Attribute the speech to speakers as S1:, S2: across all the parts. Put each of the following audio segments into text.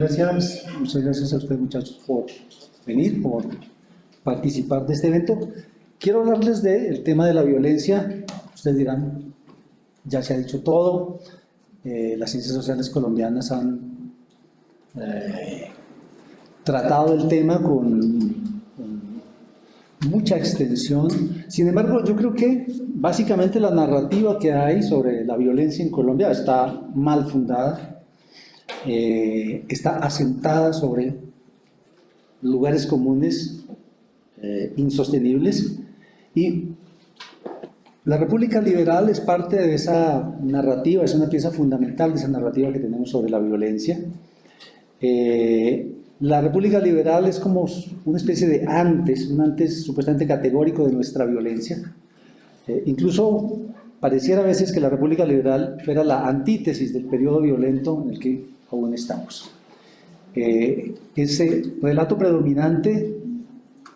S1: Gracias, muchas gracias a ustedes muchachos por venir, por participar de este evento. Quiero hablarles del tema de la violencia. Ustedes dirán, ya se ha dicho todo, las ciencias sociales colombianas han tratado el tema con mucha extensión. Sin embargo, yo creo que básicamente la narrativa que hay sobre la violencia en Colombia está mal fundada. Está asentada sobre lugares comunes insostenibles, y la República Liberal es parte de esa narrativa, es una pieza fundamental de esa narrativa que tenemos sobre la violencia. La República Liberal es como una especie de un antes supuestamente categórico de nuestra violencia. Incluso pareciera a veces que la República Liberal fuera la antítesis del periodo violento en el que aún estamos. Ese relato predominante,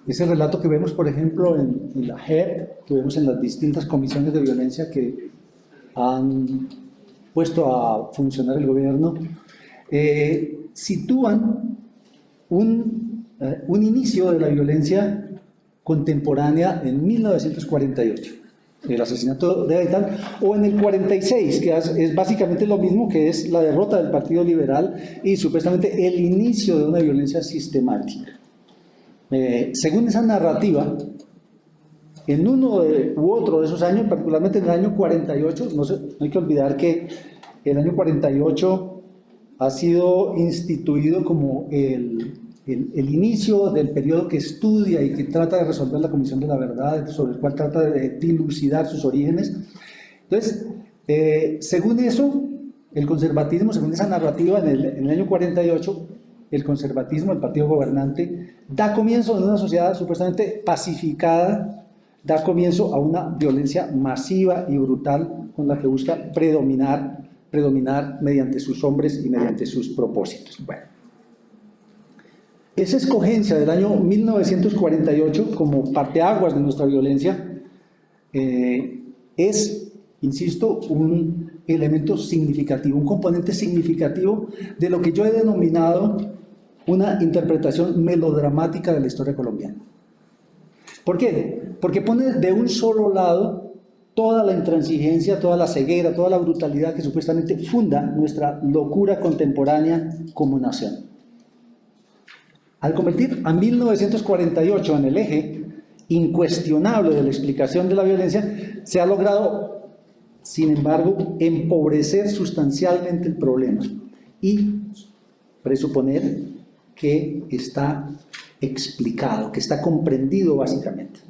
S1: ese relato que vemos, por ejemplo, en la JEP, que vemos en las distintas comisiones de violencia que han puesto a funcionar el gobierno, sitúan un inicio de la violencia contemporánea en 1948. El asesinato de Gaitán, o en el 46, que es básicamente lo mismo, que es la derrota del Partido Liberal y supuestamente el inicio de una violencia sistemática. Según esa narrativa, en uno u otro de esos años, particularmente en el año 48, no hay que olvidar que el año 48 ha sido instituido como el inicio del periodo que estudia y que trata de resolver la Comisión de la Verdad, sobre el cual trata de dilucidar sus orígenes. Entonces, según eso, el conservatismo, según esa narrativa, en el año 48, el conservatismo, el partido gobernante, da comienzo en una sociedad supuestamente pacificada, da comienzo a una violencia masiva y brutal con la que busca predominar mediante sus hombres y mediante sus propósitos. Bueno. Esa escogencia del año 1948 como parteaguas de nuestra violencia es, insisto, un elemento significativo, un componente significativo de lo que yo he denominado una interpretación melodramática de la historia colombiana. ¿Por qué? Porque pone de un solo lado toda la intransigencia, toda la ceguera, toda la brutalidad que supuestamente funda nuestra locura contemporánea como nación. Al convertir a 1948 en el eje incuestionable de la explicación de la violencia, se ha logrado, sin embargo, empobrecer sustancialmente el problema y presuponer que está explicado, que está comprendido básicamente.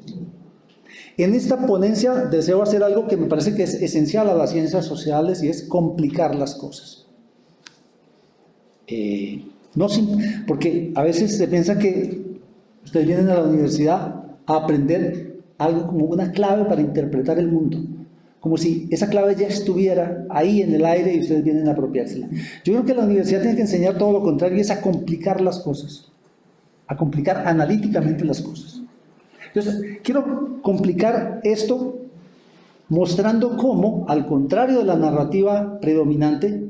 S1: En esta ponencia deseo hacer algo que me parece que es esencial a las ciencias sociales, y es complicar las cosas. Porque a veces se piensa que ustedes vienen a la universidad a aprender algo como una clave para interpretar el mundo, como si esa clave ya estuviera ahí en el aire y ustedes vienen a apropiársela. Yo creo que la universidad tiene que enseñar todo lo contrario, y es a complicar las cosas, a complicar analíticamente las cosas. Entonces, quiero complicar esto mostrando cómo, al contrario de la narrativa predominante,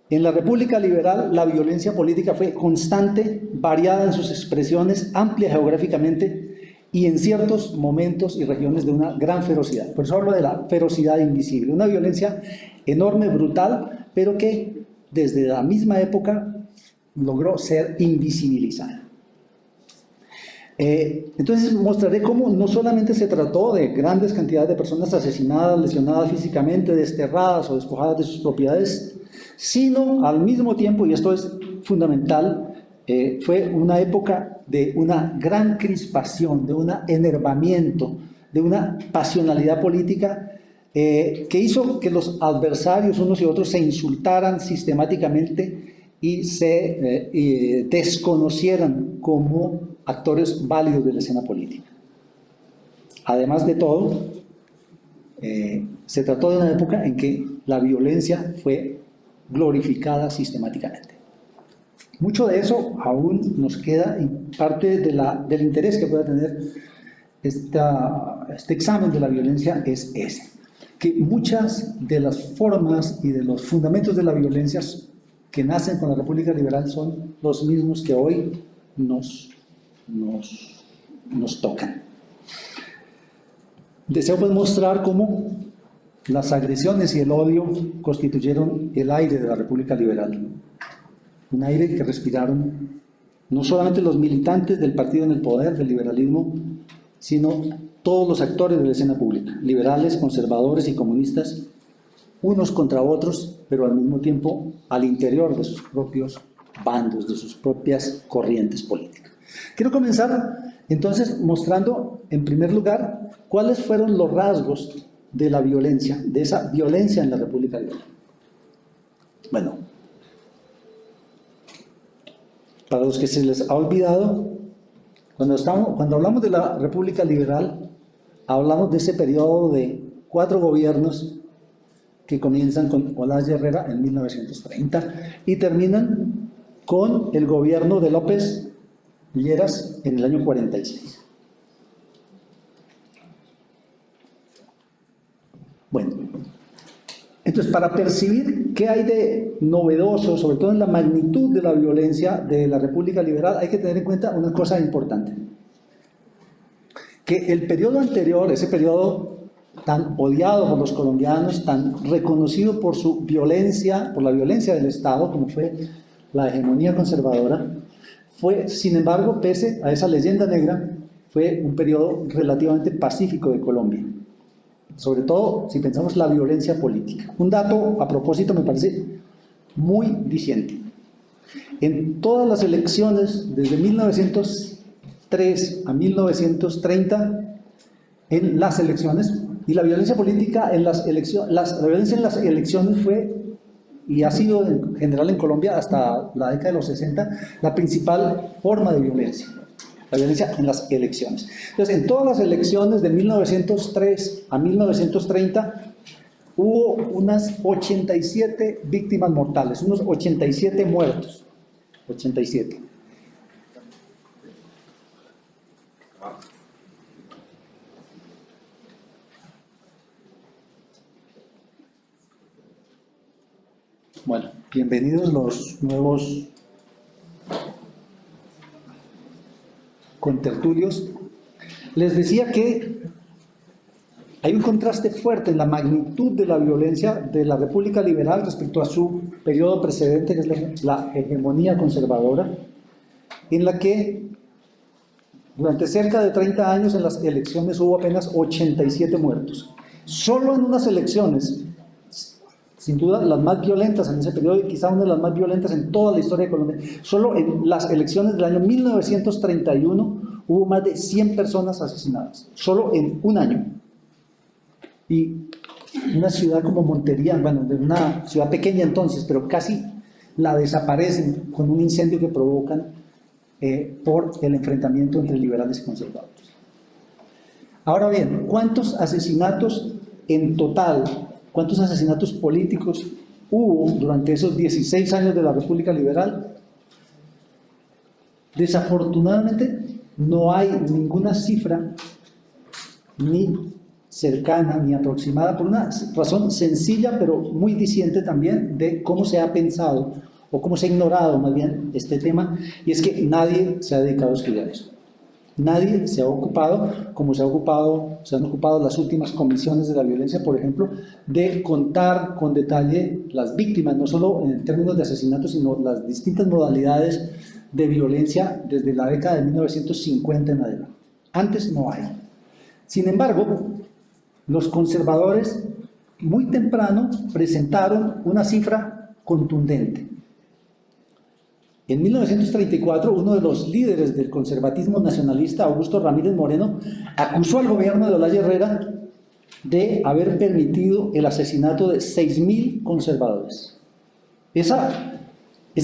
S1: en la República Liberal la violencia política fue constante, variada en sus expresiones, amplia geográficamente y en ciertos momentos y regiones de una gran ferocidad. Por eso hablo de la ferocidad invisible, una violencia enorme, brutal, pero que desde la misma época logró ser invisibilizada. Entonces mostraré cómo no solamente se trató de grandes cantidades de personas asesinadas, lesionadas físicamente, desterradas o despojadas de sus propiedades, sino al mismo tiempo, y esto es fundamental, fue una época de una gran crispación, de un enervamiento, de una pasionalidad política que hizo que los adversarios unos y otros se insultaran sistemáticamente y se desconocieran como actores válidos de la escena política. Además de todo, se trató de una época en que la violencia fue glorificada sistemáticamente. Mucho de eso aún nos queda, y parte del interés que pueda tener este examen de la violencia es ese, que muchas de las formas y de los fundamentos de la violencia que nacen con la República Liberal son los mismos que hoy nos tocan. Deseo pues mostrar cómo las agresiones y el odio constituyeron el aire de la República Liberal. Un aire que respiraron no solamente los militantes del partido en el poder, del liberalismo, sino todos los actores de la escena pública, liberales, conservadores y comunistas, unos contra otros, pero al mismo tiempo al interior de sus propios bandos, de sus propias corrientes políticas. Quiero comenzar entonces mostrando, en primer lugar, cuáles fueron los rasgos de la violencia, de esa violencia en la República Liberal. Bueno, para los que se les ha olvidado, cuando hablamos de la República Liberal, hablamos de ese periodo de 4 gobiernos que comienzan con Olaya Herrera en 1930 y terminan con el gobierno de López Lleras en el año 46. Bueno, entonces para percibir qué hay de novedoso, sobre todo en la magnitud de la violencia de la República Liberal, hay que tener en cuenta una cosa importante. Que el periodo anterior, ese periodo tan odiado por los colombianos, tan reconocido por su violencia, por la violencia del Estado, como fue la hegemonía conservadora, fue, sin embargo, pese a esa leyenda negra, fue un periodo relativamente pacífico de Colombia. Sobre todo si pensamos la violencia política. Un dato, a propósito, me parece muy diciente. En todas las elecciones, desde 1903 a 1930, en las elecciones, y la violencia política en las elecciones, la violencia en las elecciones fue, y ha sido en general en Colombia hasta la década de los 60, la principal forma de violencia. La violencia en las elecciones. Entonces, en todas las elecciones de 1903 a 1930 hubo unas 87 víctimas mortales, unos 87 muertos. 87. Bueno, bienvenidos los nuevos contertulios. Les decía que hay un contraste fuerte en la magnitud de la violencia de la República Liberal respecto a su periodo precedente, que es la hegemonía conservadora, en la que durante cerca de 30 años en las elecciones hubo apenas 87 muertos. Solo en unas elecciones, sin duda las más violentas en ese periodo y quizá una de las más violentas en toda la historia de Colombia, solo en las elecciones del año 1931 hubo más de 100 personas asesinadas, solo en un año. Y una ciudad como Montería, bueno, de una ciudad pequeña entonces, pero casi la desaparecen con un incendio que provocan por el enfrentamiento entre liberales y conservadores. Ahora bien, ¿cuántos asesinatos en total, cuántos asesinatos políticos hubo durante esos 16 años de la República Liberal? Desafortunadamente no hay ninguna cifra ni cercana ni aproximada, por una razón sencilla pero muy diciente también de cómo se ha pensado o cómo se ha ignorado más bien este tema, y es que nadie se ha dedicado a estudiar eso. Nadie se ha ocupado, como se han ocupado las últimas comisiones de la violencia, por ejemplo, de contar con detalle las víctimas, no solo en términos de asesinatos, sino las distintas modalidades de violencia desde la década de 1950 en adelante. Antes no hay. Sin embargo, los conservadores muy temprano presentaron una cifra contundente. En 1934, uno de los líderes del conservatismo nacionalista, Augusto Ramírez Moreno, acusó al gobierno de Olaya Herrera de haber permitido el asesinato de 6.000 conservadores. Esa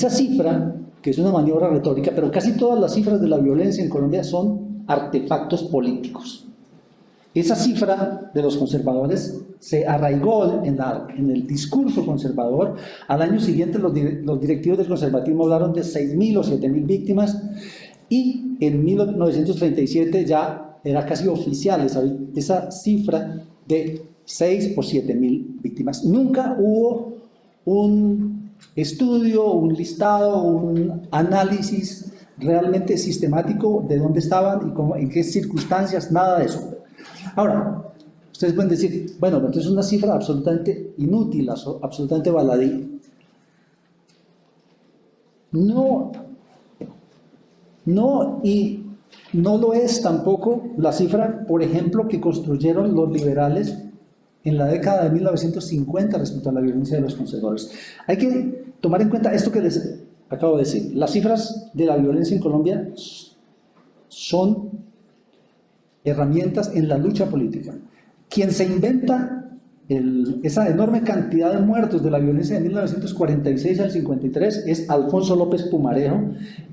S1: cifra, que es una maniobra retórica, pero casi todas las cifras de la violencia en Colombia son artefactos políticos. Esa cifra de los conservadores se arraigó en el discurso conservador. Al año siguiente los directivos del conservatismo hablaron de 6.000 o 7.000 víctimas, y en 1937 ya era casi oficial esa cifra de 6 o 7.000 víctimas. Nunca hubo un estudio, un listado, un análisis realmente sistemático de dónde estaban y cómo, en qué circunstancias, nada de eso. Ahora, ustedes pueden decir, bueno, entonces es una cifra absolutamente inútil, absolutamente baladí. No, y no lo es tampoco la cifra, por ejemplo, que construyeron los liberales en la década de 1950 respecto a la violencia de los conservadores. Hay que tomar en cuenta esto que les acabo de decir. Las cifras de la violencia en Colombia son herramientas en la lucha política. Quien se inventa esa enorme cantidad de muertos de la violencia de 1946 al 53 es Alfonso López Pumarejo.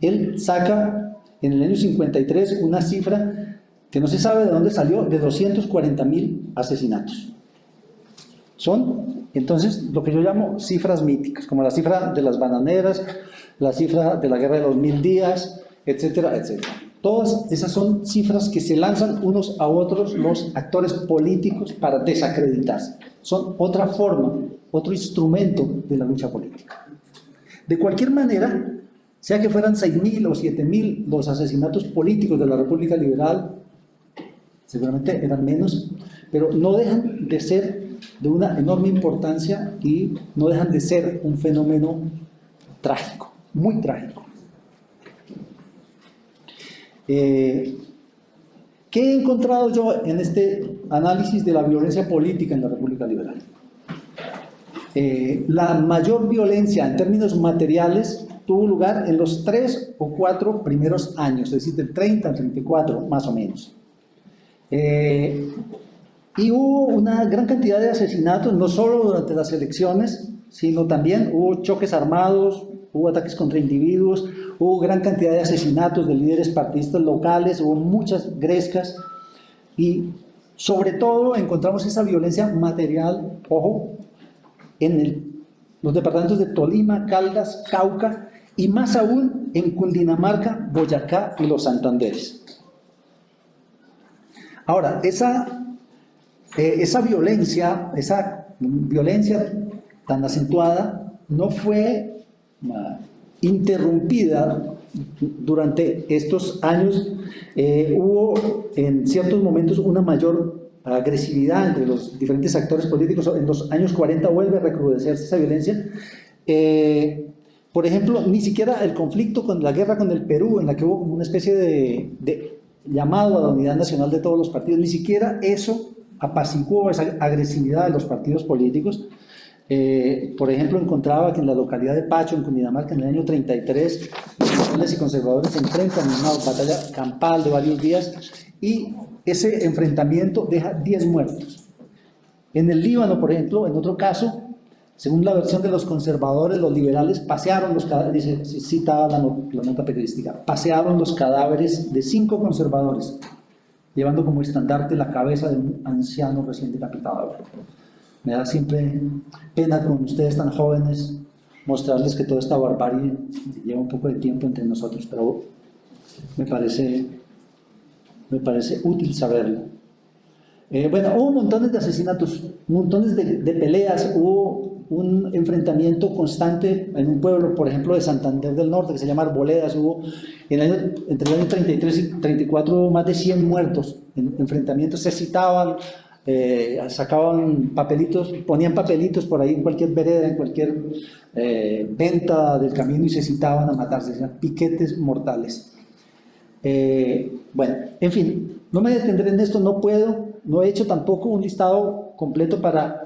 S1: Él saca en el año 53 una cifra que no se sabe de dónde salió, de 240.000 asesinatos. Son, entonces, lo que yo llamo cifras míticas, como la cifra de las bananeras, la cifra de la guerra de los 1000 días, etcétera, etcétera. Todas esas son cifras que se lanzan unos a otros los actores políticos para desacreditarse. Son otra forma, otro instrumento de la lucha política. De cualquier manera, sea que fueran 6.000 o 7.000 los asesinatos políticos de la República Liberal, seguramente eran menos, pero no dejan de ser de una enorme importancia y no dejan de ser un fenómeno trágico, muy trágico. ¿Qué he encontrado yo en este análisis de la violencia política en la República Liberal? La mayor violencia en términos materiales tuvo lugar en los 3 o 4 primeros años, es decir, del 30 al 34, más o menos. Y hubo una gran cantidad de asesinatos, no solo durante las elecciones, sino también hubo choques armados, hubo ataques contra individuos, hubo gran cantidad de asesinatos de líderes partidistas locales, hubo muchas grescas y sobre todo encontramos esa violencia material, ojo, en los departamentos de Tolima, Caldas, Cauca y más aún en Cundinamarca, Boyacá y los Santanderes. Ahora, esa violencia tan acentuada no fue interrumpida durante estos años. Hubo en ciertos momentos una mayor agresividad entre los diferentes actores políticos. En los años 40 vuelve a recrudecerse esa violencia. Por ejemplo, ni siquiera el conflicto con la guerra con el Perú, en la que hubo una especie de llamado a la unidad nacional de todos los partidos, ni siquiera eso apaciguó esa agresividad de los partidos políticos. Por ejemplo, encontraba que en la localidad de Pacho, en Cundinamarca, en el año 33, los liberales y conservadores se enfrentan en una batalla campal de varios días y ese enfrentamiento deja 10 muertos. En el Líbano, por ejemplo, en otro caso, según la versión de los conservadores, los liberales pasearon los cadáveres, dice, citaba la nota periodística, pasearon los cadáveres de 5 conservadores, llevando como estandarte la cabeza de un anciano recién decapitado. Me da siempre pena con ustedes tan jóvenes mostrarles que toda esta barbarie lleva un poco de tiempo entre nosotros, pero me parece útil saberlo. Bueno, hubo montones de asesinatos, montones de peleas, hubo un enfrentamiento constante en un pueblo, por ejemplo, de Santander del Norte, que se llama Arboledas. Hubo entre el año 33 y 34 más de 100 muertos en enfrentamientos. Se citaban, sacaban papelitos, ponían papelitos por ahí en cualquier vereda, en cualquier venta del camino y se citaban a matarse, eran piquetes mortales. Bueno, en fin, no me detendré en esto, no he hecho tampoco un listado completo para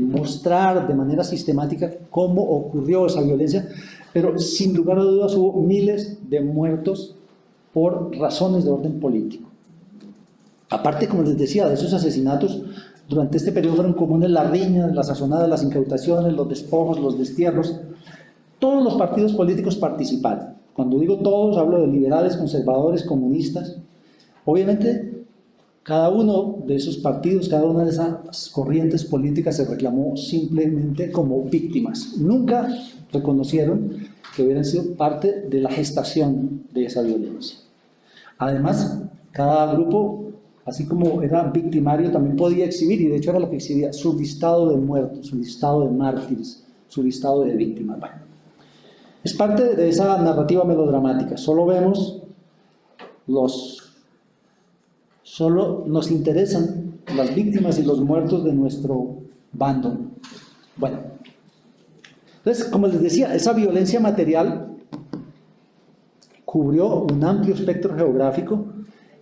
S1: mostrar de manera sistemática cómo ocurrió esa violencia, pero sin lugar a dudas hubo miles de muertos por razones de orden político. Aparte, como les decía, de esos asesinatos, durante este periodo fueron comunes las riñas, las sazonadas, las incautaciones, los despojos, los destierros. Todos los partidos políticos participaron. Cuando digo todos, hablo de liberales, conservadores, comunistas. Obviamente, cada uno de esos partidos, cada una de esas corrientes políticas se reclamó simplemente como víctimas. Nunca reconocieron que hubieran sido parte de la gestación de esa violencia. Además, cada grupo, así como era victimario, también podía exhibir, y de hecho era lo que exhibía, su listado de muertos, su listado de mártires, su listado de víctimas. Bueno, es parte de esa narrativa melodramática. Solo nos interesan las víctimas y los muertos de nuestro bando. Bueno, entonces, como les decía, esa violencia material cubrió un amplio espectro geográfico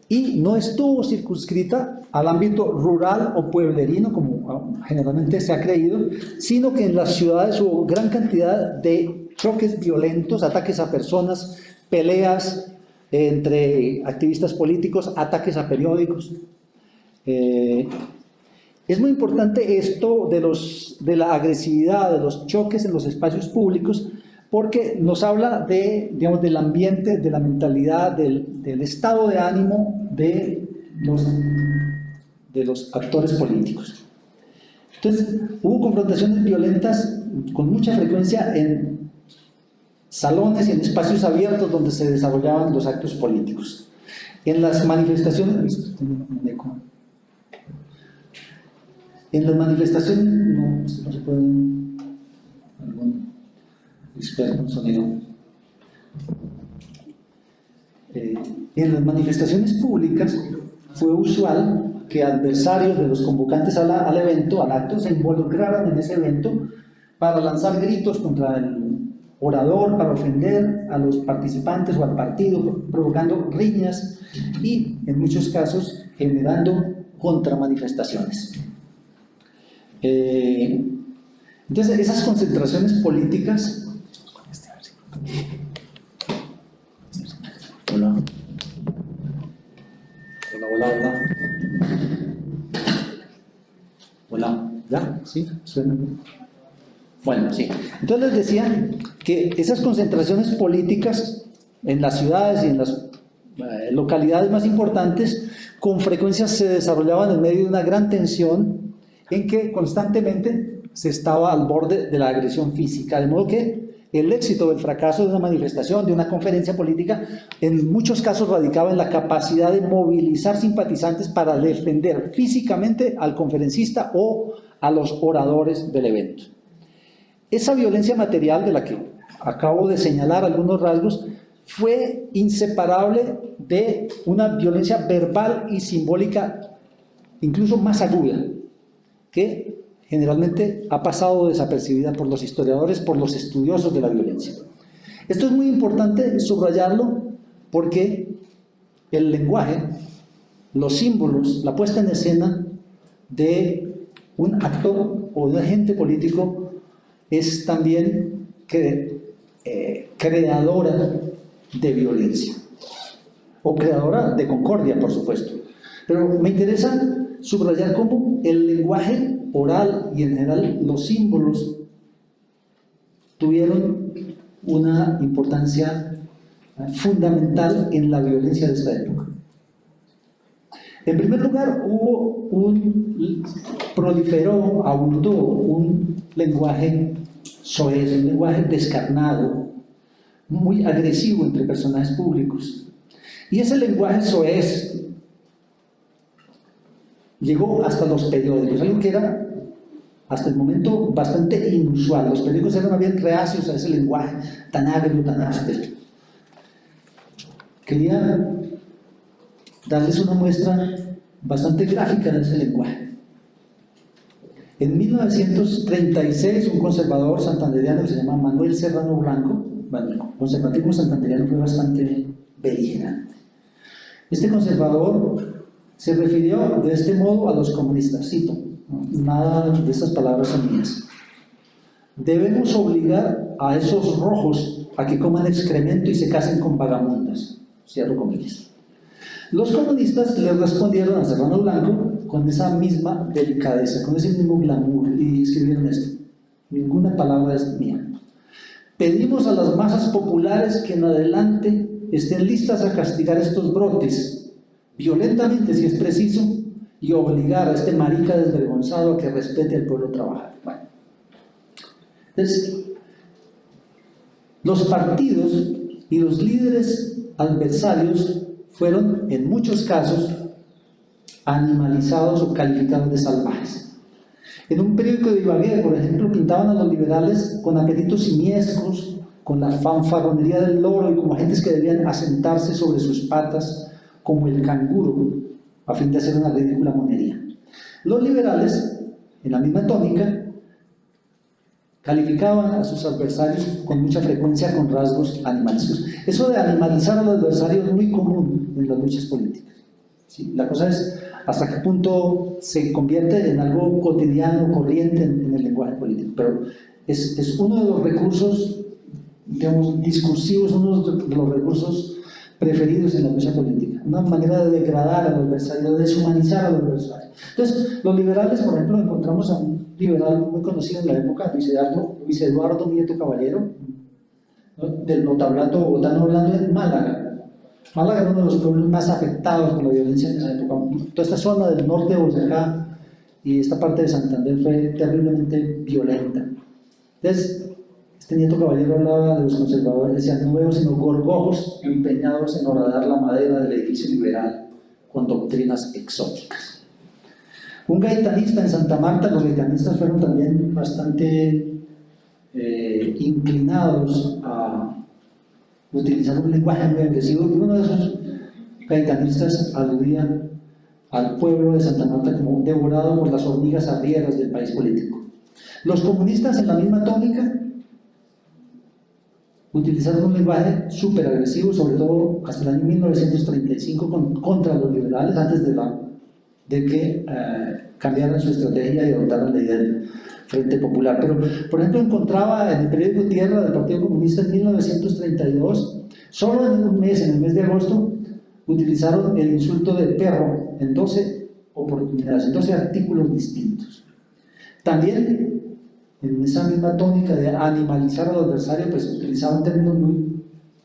S1: y no estuvo circunscrita al ámbito rural o pueblerino, como generalmente se ha creído, sino que en las ciudades hubo gran cantidad de choques violentos, ataques a personas, peleas entre activistas políticos, ataques a periódicos. Es muy importante esto de la agresividad, de los choques en los espacios públicos, porque nos habla digamos, del ambiente, de la mentalidad, del estado de ánimo de los actores políticos. Entonces, hubo confrontaciones violentas con mucha frecuencia en salones y en espacios abiertos donde se desarrollaban los actos políticos. En las manifestaciones... no se puede... algún experto en sonido. En las manifestaciones públicas fue usual que adversarios de los convocantes al evento, al acto, se involucraran en ese evento para lanzar gritos contra el orador, para ofender a los participantes o al partido, provocando riñas y, en muchos casos, generando contramanifestaciones. Entonces, esas concentraciones políticas... Hola. Hola, ¿ya? ¿Sí? ¿Suena? Bueno, sí. Entonces les decía que esas concentraciones políticas en las ciudades y en las localidades más importantes con frecuencia se desarrollaban en medio de una gran tensión en que constantemente se estaba al borde de la agresión física, de modo que el éxito o el fracaso de una manifestación, de una conferencia política, en muchos casos radicaba en la capacidad de movilizar simpatizantes para defender físicamente al conferencista o a los oradores del evento. Esa violencia material de la que acabo de señalar algunos rasgos fue inseparable de una violencia verbal y simbólica incluso más aguda, que generalmente ha pasado desapercibida por los historiadores, por los estudiosos de la violencia. Esto es muy importante subrayarlo porque el lenguaje, los símbolos, la puesta en escena de un actor o de un agente político es también creadora de violencia o creadora de concordia, por supuesto. Pero me interesa subrayar cómo el lenguaje oral y en general los símbolos tuvieron una importancia fundamental en la violencia de esta época. En primer lugar, proliferó, abundó un lenguaje soez, un lenguaje descarnado, muy agresivo entre personajes públicos. Y ese lenguaje soez llegó hasta los periódicos, algo que era hasta el momento bastante inusual. Los periódicos eran más bien reacios a ese lenguaje tan agrio, tan áspero. Quería darles una muestra bastante gráfica de ese lenguaje. En 1936, un conservador santandereano que se llama Manuel Serrano Blanco, bueno, el conservatismo santandereano fue bastante beligerante. Este conservador se refirió de este modo a los comunistas, cito, nada de estas palabras son mías: debemos obligar a esos rojos a que coman excremento y se casen con vagamundas, cierro comillas. Los comunistas le respondieron a Serrano Blanco con esa misma delicadeza, con ese mismo glamour, y escribieron esto: ninguna palabra es mía. Pedimos a las masas populares que en adelante estén listas a castigar estos brotes violentamente si es preciso, y obligar a este marica desvergonzado a que respete al pueblo trabajador. Bueno, entonces, los partidos y los líderes adversarios fueron, en muchos casos, animalizados o calificados de salvajes. En un periódico de Ibagué, por ejemplo, pintaban a los liberales con apetitos simiescos, con la fanfarronería del loro y como agentes que debían asentarse sobre sus patas como el canguro, a fin de hacer una ridícula monería. Los liberales, en la misma tónica, calificaban a sus adversarios con mucha frecuencia con rasgos animalescos. Eso de animalizar al adversario es muy común en las luchas políticas. ¿Sí? La cosa es hasta qué punto se convierte en algo cotidiano, corriente en el lenguaje político. Pero es uno de los recursos, digamos, discursivos, uno de los recursos preferidos en la lucha política. Una manera de degradar al adversario, de deshumanizar al adversario. Entonces, los liberales, por ejemplo, encontramos a un liberal muy conocido en la época, Luis Eduardo Nieto Caballero, ¿no?, del notablato bogotano, hablando en Málaga. Málaga era uno de los pueblos más afectados por la violencia en esa época. Toda esta zona del norte de Boyacá y esta parte de Santander fue terriblemente violenta. Entonces, este Nieto Caballero hablaba de los conservadores, decía: no veo sino gorgojos empeñados en horadar la madera del edificio liberal con doctrinas exóticas. Un gaitanista en Santa Marta, los gaitanistas fueron también bastante inclinados a utilizar un lenguaje muy agresivo, y uno de esos gaitanistas aludía al pueblo de Santa Marta como devorado por las hormigas arrieras del país político. Los comunistas, en la misma tónica, utilizaron un lenguaje súper agresivo, sobre todo hasta el año 1935 contra los liberales, antes de que cambiaran su estrategia y adoptaran la idea del Frente Popular. Pero, por ejemplo, encontraba en el periódico Tierra del Partido Comunista en 1932, solo en un mes, en el mes de agosto, utilizaron el insulto de perro en 12 oportunidades, en 12 artículos distintos. También, en esa misma tónica de animalizar al adversario, pues utilizaban términos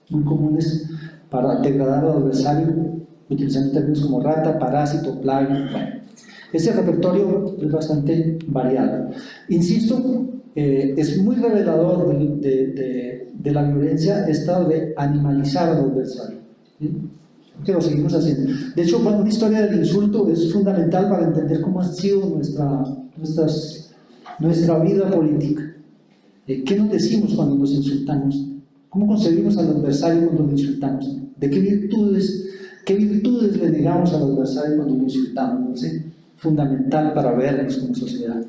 S1: muy comunes para degradar al adversario, utilizando términos como rata, parásito, plaga. Bueno, ese repertorio es bastante variado. Insisto, es muy revelador de la violencia esta de animalizar al adversario, ¿sí? Que lo seguimos haciendo. De hecho, una historia del insulto es fundamental para entender cómo ha sido nuestra vida política. ¿Qué nos decimos cuando nos insultamos? ¿Cómo concebimos al adversario cuando lo insultamos? ¿De qué virtudes le negamos al adversario cuando lo insultamos? ¿No sé? Fundamental para vernos como sociedad.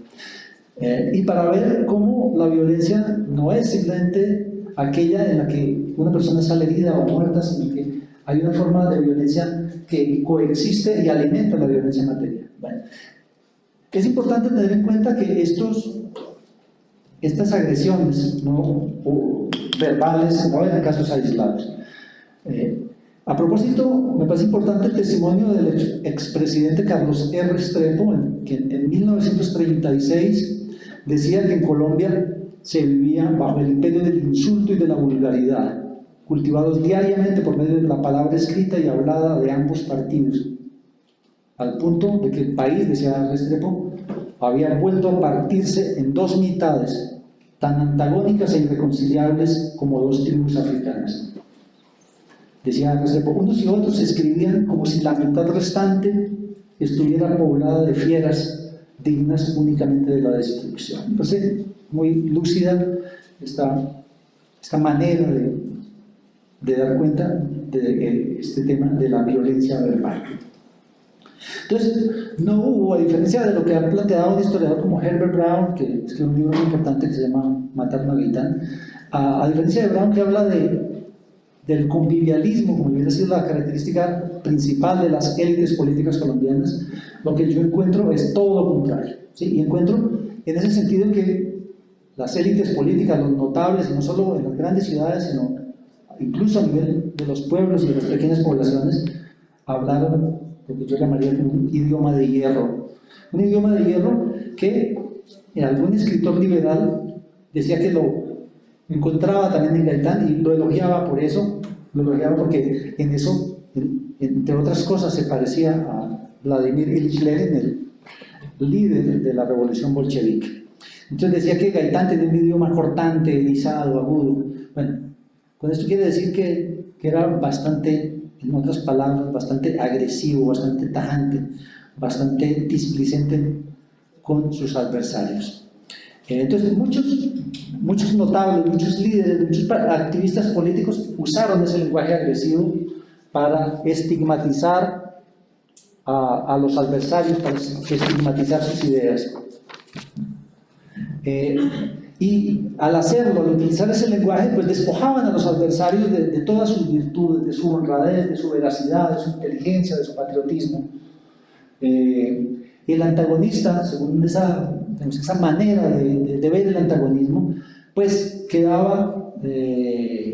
S1: Y para ver cómo la violencia no es simplemente aquella en la que una persona sale herida o muerta, sino que hay una forma de violencia que coexiste y alimenta la violencia material. Bueno, es importante tener en cuenta que estas agresiones, ¿no?, o verbales, no eran casos aislados. A propósito, me parece importante el testimonio del expresidente Carlos R. Restrepo, que en 1936 decía que en Colombia se vivía bajo el imperio del insulto y de la vulgaridad, cultivados diariamente por medio de la palabra escrita y hablada de ambos partidos, al punto de que el país, decía Restrepo, había vuelto a partirse en dos mitades, tan antagónicas e irreconciliables como dos tribus africanas. Decía Restrepo: unos y otros escribían como si la mitad restante estuviera poblada de fieras dignas únicamente de la destrucción. Entonces, muy lúcida esta manera de dar cuenta de este tema de la violencia verbal. Entonces, no hubo, a diferencia de lo que ha planteado un historiador como Herbert Brown, que escribió un libro muy importante que se llama Matar a Gaitán, a diferencia de Brown, que habla del convivialismo, como hubiera sido la característica principal de las élites políticas colombianas, lo que yo encuentro es todo lo contrario, ¿sí? Y encuentro en ese sentido que las élites políticas, los notables, y no solo en las grandes ciudades, sino incluso a nivel de los pueblos y de las pequeñas poblaciones, hablaron lo que yo llamaría un idioma de hierro. Un idioma de hierro que algún escritor liberal decía que lo encontraba también en Gaitán y lo elogiaba por eso, lo elogiaba porque en eso, entre otras cosas, se parecía a Vladimir Ilich Lenin, el líder de la revolución bolchevique. Entonces decía que Gaitán tenía un idioma cortante, erizado, agudo. Bueno, con esto quiere decir que era bastante, en otras palabras, bastante agresivo, bastante tajante, bastante displicente con sus adversarios. Entonces, muchos notables, muchos líderes, muchos activistas políticos usaron ese lenguaje agresivo para estigmatizar a los adversarios, para estigmatizar sus ideas. Y al hacerlo, al utilizar ese lenguaje, pues despojaban a los adversarios de todas sus virtudes, de su honradez, de su veracidad, de su inteligencia, de su patriotismo. El antagonista, según esa manera de ver el antagonismo, pues quedaba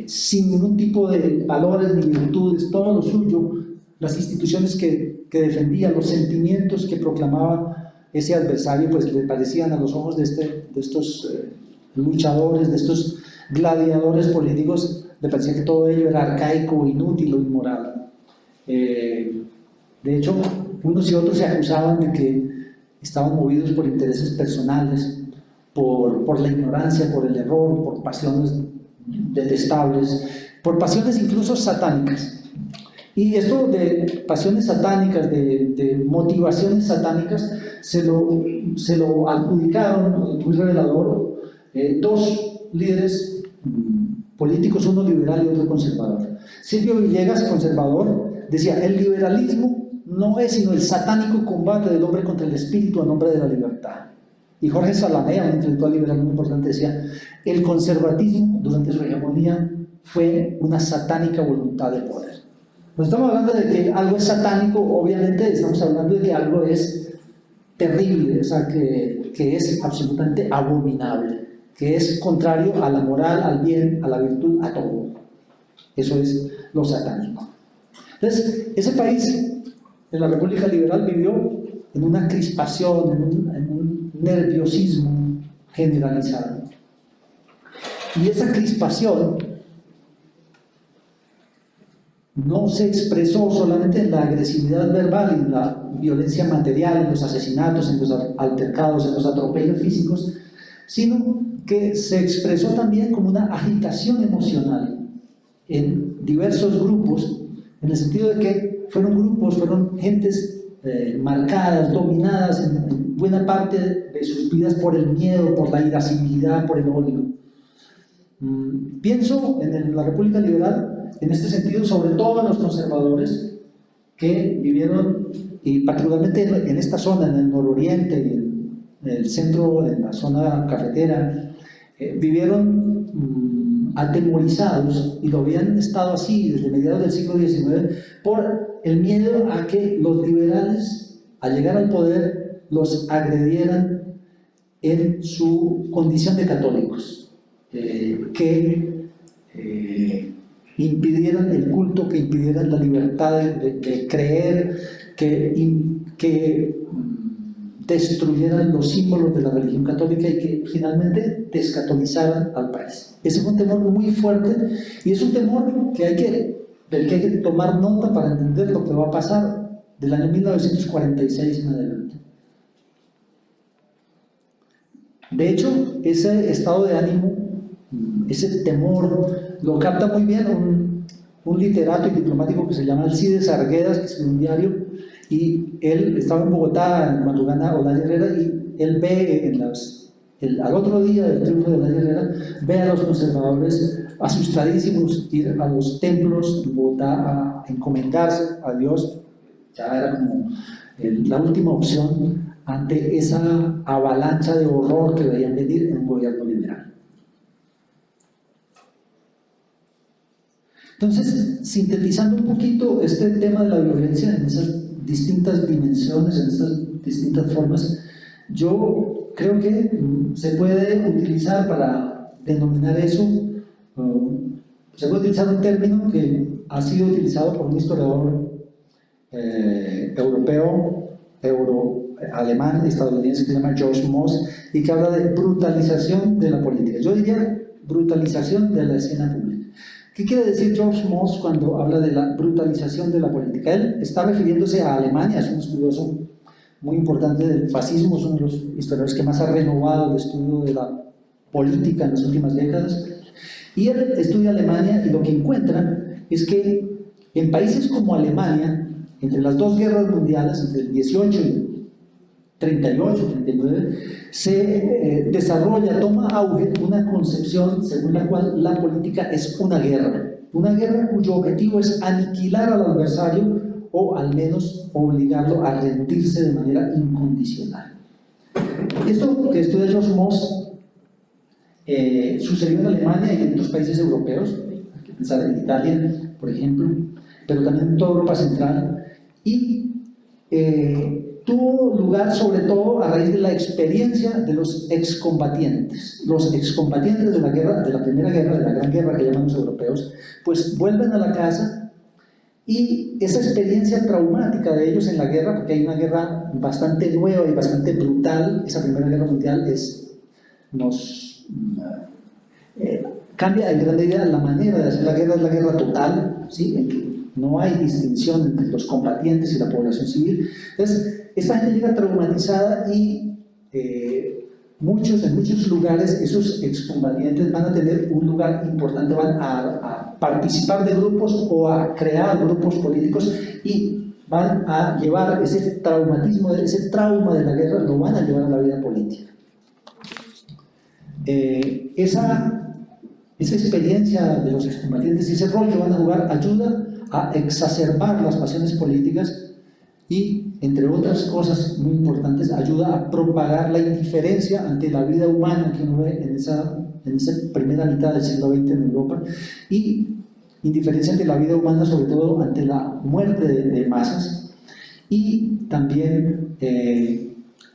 S1: sin ningún tipo de valores ni virtudes, todo lo suyo, las instituciones que defendía, los sentimientos que proclamaba ese adversario, pues le parecían a los ojos de estos luchadores, de estos gladiadores políticos, le parecía que todo ello era arcaico, inútil o inmoral. De hecho, unos y otros se acusaban de que estaban movidos por intereses personales, por la ignorancia, por el error, por pasiones detestables, por pasiones incluso satánicas. Y esto de pasiones satánicas, de motivaciones satánicas, se lo adjudicaron, muy revelador, dos líderes políticos, uno liberal y otro conservador. Silvio Villegas, conservador, decía: el liberalismo no es sino el satánico combate del hombre contra el espíritu a nombre de la libertad. Y Jorge Salamea, un intelectual liberal muy importante, decía: el conservatismo durante su hegemonía fue una satánica voluntad de poder. No estamos hablando de que algo es satánico, obviamente estamos hablando de que algo es terrible, o sea, que es absolutamente abominable, que es contrario a la moral, al bien, a la virtud, a todo. Eso es lo satánico. Entonces, ese país, en la República Liberal, vivió en una crispación, en un nerviosismo generalizado. Y esa crispación no se expresó solamente en la agresividad verbal y en la violencia material, en los asesinatos, en los altercados, en los atropellos físicos, sino que se expresó también como una agitación emocional en diversos grupos, en el sentido de que fueron gentes marcadas, dominadas en buena parte de sus vidas por el miedo, por la irascibilidad, por el odio. Pienso en la República Liberal, en este sentido, sobre todo en los conservadores que vivieron, y particularmente en esta zona, en el nororiente y en el centro, en la zona cafetera, vivieron atemorizados, y lo habían estado así desde mediados del siglo XIX, por el miedo a que los liberales, al llegar al poder, los agredieran en su condición de católicos, que impidieran el culto, que impidieran la libertad de creer, que destruyeran los símbolos de la religión católica y que finalmente descatolizaran al país. Ese fue un temor muy fuerte, y es un temor del que hay que tomar nota para entender lo que va a pasar del año 1946 en adelante. De hecho, ese estado de ánimo, ese temor, lo capta muy bien un literato y diplomático que se llama Alcides Arguedas, que escribió un diario, y él estaba en Bogotá cuando gana Olaya Herrera, y él ve al otro día del triunfo de Olaya Herrera, ve a los conservadores asustadísimos ir a los templos en Bogotá a encomendarse a Dios. Ya era como la última opción ante esa avalancha de horror que veían venir en un gobierno liberal. Entonces, sintetizando un poquito este tema de la violencia en esas distintas dimensiones, en estas distintas formas, yo creo que se puede utilizar para denominar eso, se puede utilizar un término que ha sido utilizado por un historiador alemán, estadounidense, que se llama George Moss, y que habla de brutalización de la política. Yo diría brutalización de la escena pública. ¿Qué quiere decir George Moss cuando habla de la brutalización de la política? Él está refiriéndose a Alemania, es un estudioso muy importante del fascismo, es uno de los historiadores que más ha renovado el estudio de la política en las últimas décadas, y él estudia Alemania, y lo que encuentra es que en países como Alemania, entre las dos guerras mundiales, entre el 18 38, 39, se desarrolla, toma auge una concepción según la cual la política es una guerra cuyo objetivo es aniquilar al adversario o al menos obligarlo a rendirse de manera incondicional. Esto que estudia George Moss sucedió en Alemania y en otros países europeos, hay que pensar en Italia, por ejemplo, pero también en toda Europa Central, y tuvo lugar sobre todo a raíz de la experiencia de los excombatientes. Los excombatientes de la guerra, de la primera guerra, de la gran guerra que llaman los europeos, pues vuelven a la casa y esa experiencia traumática de ellos en la guerra, porque hay una guerra bastante nueva y bastante brutal, esa primera guerra mundial cambia en gran medida la manera de hacer la guerra, es la guerra total, ¿sí? En que no hay distinción entre los combatientes y la población civil. Entonces, esta gente llega traumatizada y en muchos lugares esos excombatientes van a tener un lugar importante, van a participar de grupos o a crear grupos políticos y van a llevar ese traumatismo, ese trauma de la guerra, lo van a llevar a la vida política. Esa experiencia de los excombatientes y ese rol que van a jugar ayuda a exacerbar las pasiones políticas y, entre otras cosas muy importantes, ayuda a propagar la indiferencia ante la vida humana que uno ve en esa primera mitad del siglo XX en Europa, y indiferencia ante la vida humana, sobre todo ante la muerte de masas, y también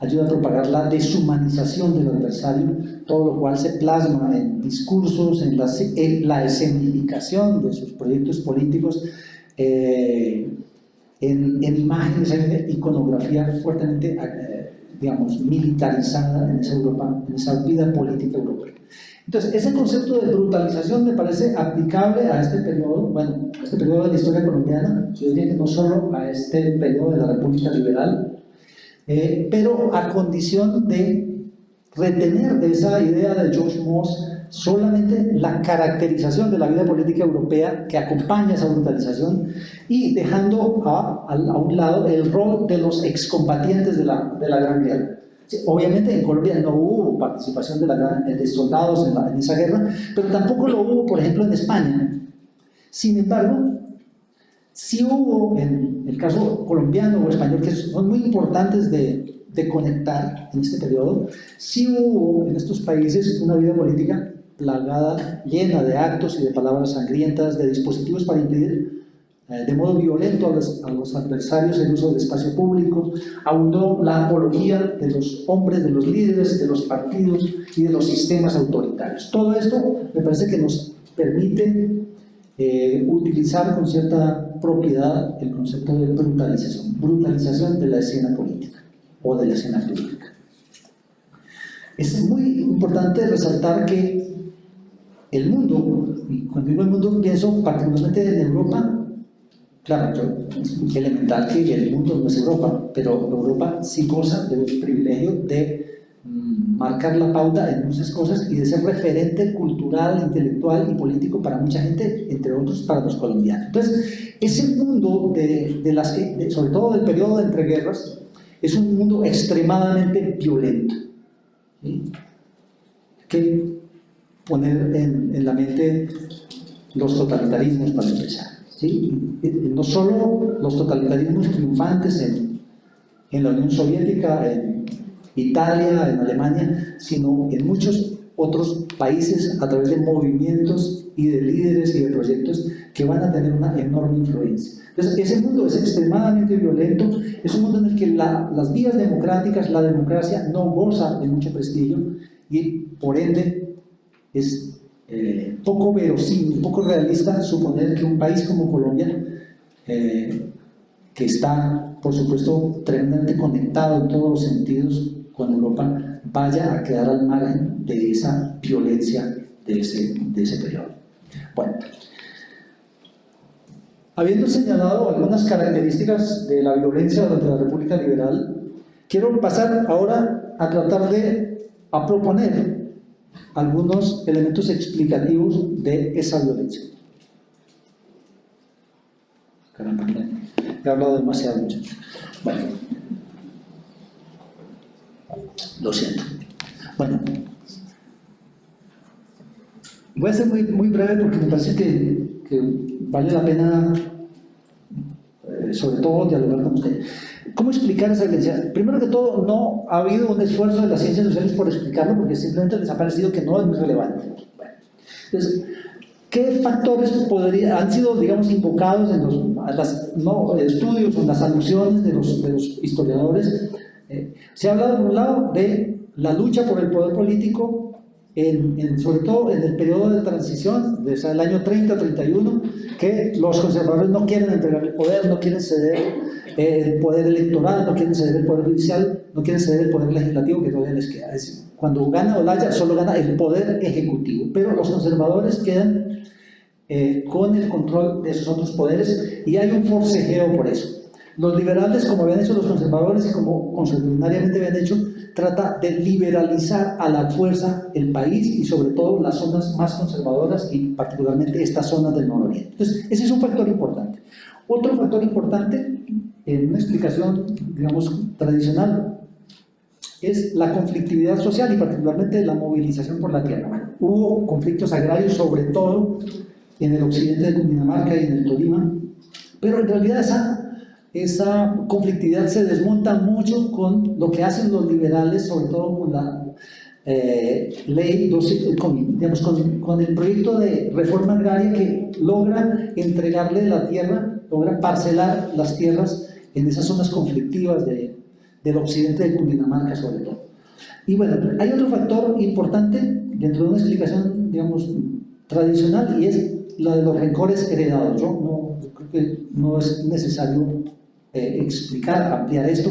S1: ayuda a propagar la deshumanización del adversario, todo lo cual se plasma en discursos, en la escenificación de sus proyectos políticos, en imágenes, hay una iconografía fuertemente, digamos, militarizada en esa Europa, en esa vida política europea. Entonces, ese concepto de brutalización me parece aplicable a este periodo, bueno, a este periodo de la historia colombiana, yo diría que no solo a este periodo de la República Liberal, pero a condición de retener de esa idea de George Moss solamente la caracterización de la vida política europea que acompaña esa brutalización y dejando a un lado el rol de los excombatientes de la Gran Guerra. Sí, obviamente en Colombia no hubo participación de soldados en esa guerra, pero tampoco lo hubo, por ejemplo, en España. Sin embargo, sí hubo, en el caso colombiano o español, que son muy importantes de conectar en este periodo, sí hubo en estos países una vida política plagada, llena de actos y de palabras sangrientas, de dispositivos para impedir de modo violento a los adversarios el uso del espacio público. Abundó la apología de los hombres, de los líderes, de los partidos y de los sistemas autoritarios. Todo esto me parece que nos permite utilizar con cierta propiedad el concepto de brutalización de la escena política o de la escena política. Es muy importante resaltar que el mundo, y cuando digo el mundo pienso particularmente en Europa. Claro, es elemental que el mundo no es Europa, pero Europa sí goza del privilegio de marcar la pauta en muchas cosas y de ser referente cultural, intelectual y político para mucha gente, entre otros para los colombianos. Entonces, ese mundo, sobre todo del periodo de entreguerras, es un mundo extremadamente violento, ¿sí? Que poner en la mente los totalitarismos para empezar. ¿Sí? No solo los totalitarismos triunfantes en la Unión Soviética, en Italia, en Alemania, sino en muchos otros países a través de movimientos y de líderes y de proyectos que van a tener una enorme influencia. Entonces, ese mundo es extremadamente violento, es un mundo en el que las vías democráticas, la democracia no goza de mucho prestigio y por ende es poco verosímil, poco realista suponer que un país como Colombia, que está, por supuesto, tremendamente conectado en todos los sentidos con Europa, vaya a quedar al margen de esa violencia de ese periodo. Bueno, habiendo señalado algunas características de la violencia durante la República Liberal, quiero pasar ahora a tratar a proponer algunos elementos explicativos de esa violencia. Caramba, he hablado demasiado, muchachos. Bueno, Lo siento. Bueno, voy a ser muy breve porque me parece que vale la pena, sobre todo, dialogar con usted. ¿Cómo explicar esa violencia? Primero que todo, no ha habido un esfuerzo de las ciencias sociales por explicarlo, porque simplemente les ha parecido que no es muy relevante. Bueno, entonces, ¿qué factores han sido, digamos, invocados en los estudios o en las alusiones de los historiadores? Se ha hablado, por un lado, de la lucha por el poder político, sobre todo en el periodo de transición, desde el año 30-31, que los conservadores no quieren entregar el poder, no quieren ceder el poder electoral, no quieren ceder el poder judicial, no quieren ceder el poder legislativo que todavía les queda. Es decir, cuando gana Olaya, solo gana el poder ejecutivo, pero los conservadores quedan con el control de esos otros poderes y hay un forcejeo por eso. Los liberales, como habían hecho los conservadores y como consuetudinariamente habían hecho, trata de liberalizar a la fuerza el país y sobre todo las zonas más conservadoras y particularmente estas zonas del nororiente. Entonces, ese es un factor importante. Otro factor importante, en una explicación, digamos, tradicional, es la conflictividad social y particularmente la movilización por la tierra. Hubo conflictos agrarios, sobre todo en el occidente de Cundinamarca y en el Tolima, pero en realidad esa conflictividad se desmonta mucho con lo que hacen los liberales, sobre todo con la ley, con el proyecto de reforma agraria que logra entregarle la tierra, logra parcelar las tierras en esas zonas conflictivas del occidente de Cundinamarca, sobre todo. Y bueno, hay otro factor importante dentro de una explicación, digamos, tradicional, y es la de los rencores heredados. Yo creo que no es necesario explicar, ampliar esto.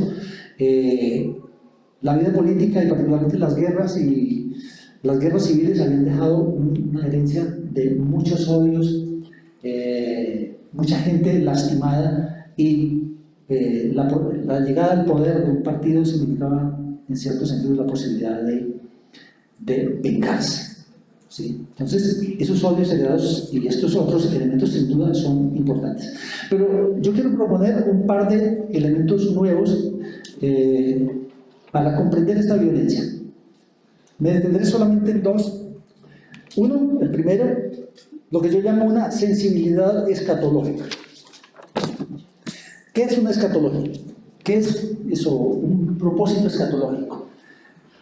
S1: La vida política y particularmente las guerras civiles habían dejado una herencia de muchos odios, mucha gente lastimada y la llegada al poder de un partido significaba en cierto sentido la posibilidad de vengarse. ¿Sí? Entonces, esos odios heredados y estos otros elementos sin duda son importantes. Pero yo quiero proponer un par de elementos nuevos para comprender esta violencia. Me detendré solamente en dos. Uno, el primero, lo que yo llamo una sensibilidad escatológica. ¿Qué es una escatología? ¿Qué es eso? Un propósito escatológico.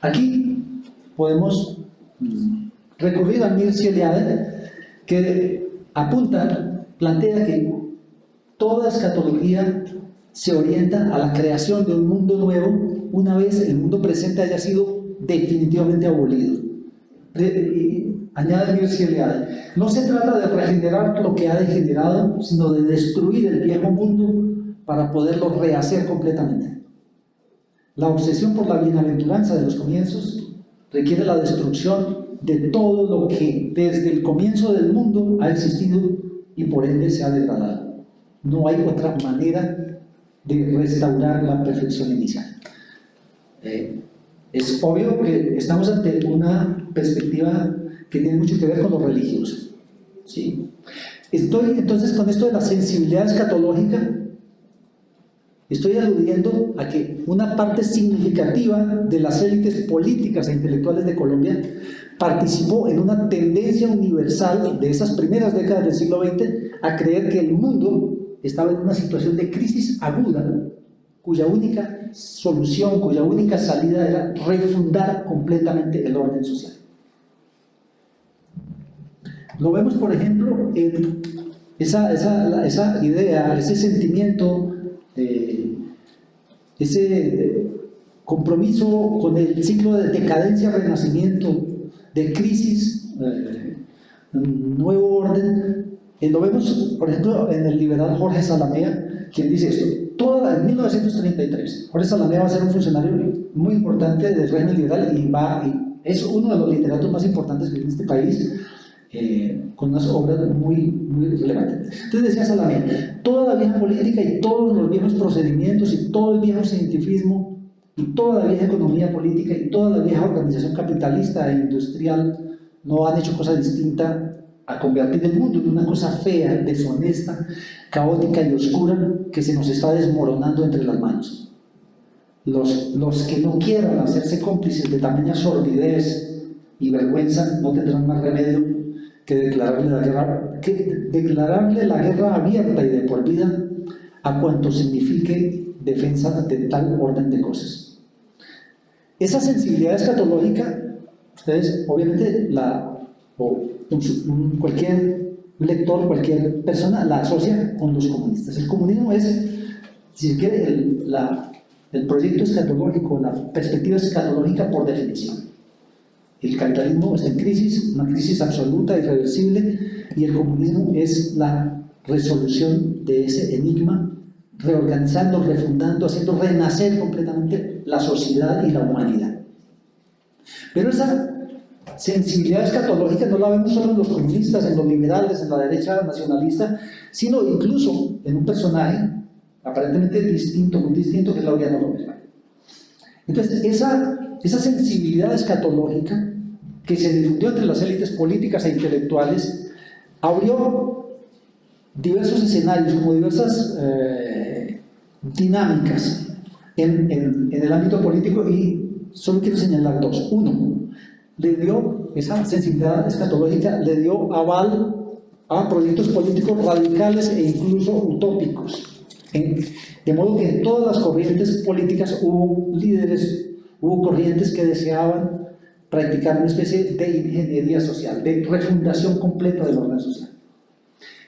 S1: Aquí podemos recurrir a Mircea Eliade, que plantea que toda escatología se orienta a la creación de un mundo nuevo una vez el mundo presente haya sido definitivamente abolido. Añade Mircea Eliade, no se trata de regenerar lo que ha degenerado, sino de destruir el viejo mundo para poderlo rehacer completamente. La obsesión por la bienaventuranza de los comienzos requiere la destrucción de todo lo que desde el comienzo del mundo ha existido y por ende se ha degradado. No hay otra manera de restaurar la perfección inicial. Es obvio que estamos ante una perspectiva que tiene mucho que ver con lo religioso. ¿Sí? Estoy entonces con esto de la sensibilidad escatológica. Estoy aludiendo a que una parte significativa de las élites políticas e intelectuales de Colombia participó en una tendencia universal de esas primeras décadas del siglo XX a creer que el mundo estaba en una situación de crisis aguda, cuya única solución, cuya única salida era refundar completamente el orden social. Lo vemos, por ejemplo, en esa idea, ese sentimiento, ese compromiso con el ciclo de decadencia-renacimiento, de crisis, nuevo orden. Lo vemos, por ejemplo, en el liberal Jorge Zalamea, quien dice esto. En 1933, Jorge Zalamea va a ser un funcionario muy importante del régimen liberal y es uno de los literatos más importantes que tiene este país, con unas obras muy relevantes. Entonces decía Zalamea, toda la vieja política y todos los viejos procedimientos y todo el viejo cientifismo y toda la vieja economía política y toda la vieja organización capitalista e industrial no han hecho cosa distinta a convertir el mundo en una cosa fea, deshonesta, caótica y oscura que se nos está desmoronando entre las manos. Los que no quieran hacerse cómplices de tamaña sordidez y vergüenza no tendrán más remedio que declararle la guerra abierta y de por vida a cuanto signifique defensa de tal orden de cosas. Esa sensibilidad escatológica, ustedes obviamente cualquier lector, cualquier persona la asocia con los comunistas. El comunismo es, si se quiere, el proyecto escatológico, la perspectiva escatológica por definición. El capitalismo está en crisis, una crisis absoluta, irreversible, y el comunismo es la resolución de ese enigma, reorganizando, refundando, haciendo renacer completamente la sociedad y la humanidad. Pero esa sensibilidad escatológica no la vemos solo en los comunistas, en los liberales, en la derecha nacionalista, sino incluso en un personaje aparentemente distinto, muy distinto, que es Laureano Gómez. Entonces, esa sensibilidad escatológica que se difundió entre las élites políticas e intelectuales abrió diversos escenarios, como diversas dinámicas en el ámbito político, y solo quiero señalar dos. Uno, esa sensibilidad escatológica le dio aval a proyectos políticos radicales e incluso utópicos. De modo que en todas las corrientes políticas hubo líderes, hubo corrientes que deseaban practicar una especie de ingeniería social, de refundación completa del orden social.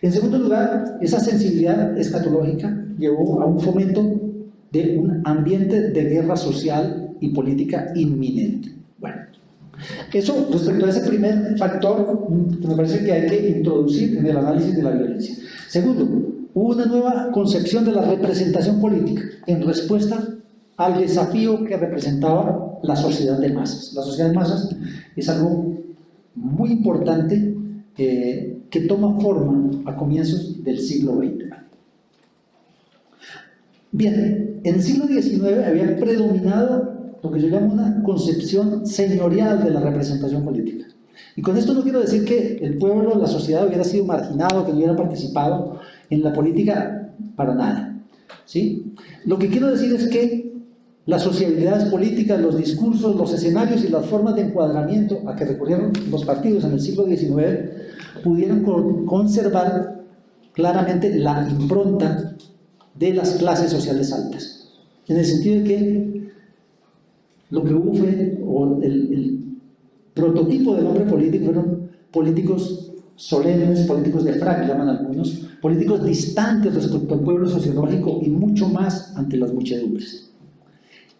S1: En segundo lugar, esa sensibilidad escatológica llevó a un fomento de un ambiente de guerra social y política inminente. Bueno, eso respecto a ese primer factor me parece que hay que introducir en el análisis de la violencia. Segundo, hubo una nueva concepción de la representación política en respuesta al desafío que representaba la sociedad de masas. La sociedad de masas es algo muy importante que toma forma a comienzos del siglo XX. Bien, en el siglo XIX había predominado lo que yo llamo una concepción señorial de la representación política. Y con esto no quiero decir que el pueblo, la sociedad hubiera sido marginado, que no hubiera participado en la política, para nada, ¿sí? Lo que quiero decir es que las sociabilidades políticas, los discursos, los escenarios y las formas de encuadramiento a que recurrieron los partidos en el siglo XIX pudieron conservar claramente la impronta de las clases sociales altas, en el sentido de que lo que hubo fue, o el prototipo del hombre político, fueron políticos solemnes, políticos de frac, llaman algunos, políticos distantes respecto al pueblo sociológico y mucho más ante las muchedumbres.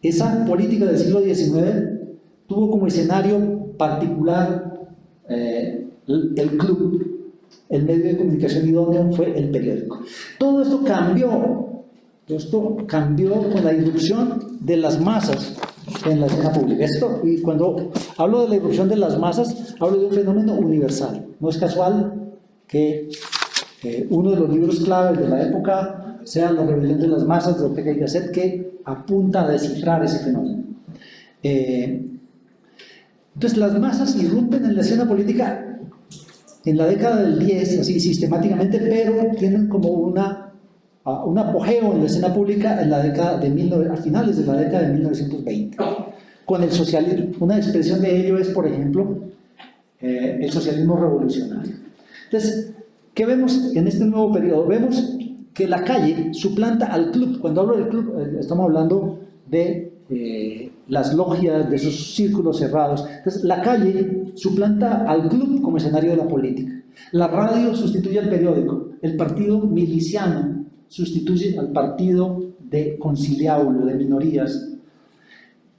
S1: Esa política del siglo XIX tuvo como escenario particular el club, el medio de comunicación idóneo fue el periódico. Todo esto cambió con la irrupción de las masas en la escena pública. Y cuando hablo de la irrupción de las masas, hablo de un fenómeno universal. No es casual que uno de los libros claves de la época sea La rebelión de las masas de Ortega y Gasset, que apunta a descifrar ese fenómeno. Entonces las masas irrumpen en la escena política en la década del 10, así sistemáticamente, pero tienen como un apogeo en la escena pública en la década a finales de la década de 1920, con el socialismo. Una expresión de ello es, por ejemplo, el socialismo revolucionario. Entonces, ¿qué vemos en este nuevo periodo? Vemos que la calle suplanta al club. Cuando hablo del club, estamos hablando de las logias, de esos círculos cerrados. Entonces, la calle suplanta al club como escenario de la política. La radio sustituye al periódico. El partido miliciano sustituye al partido de conciliábulo, de minorías.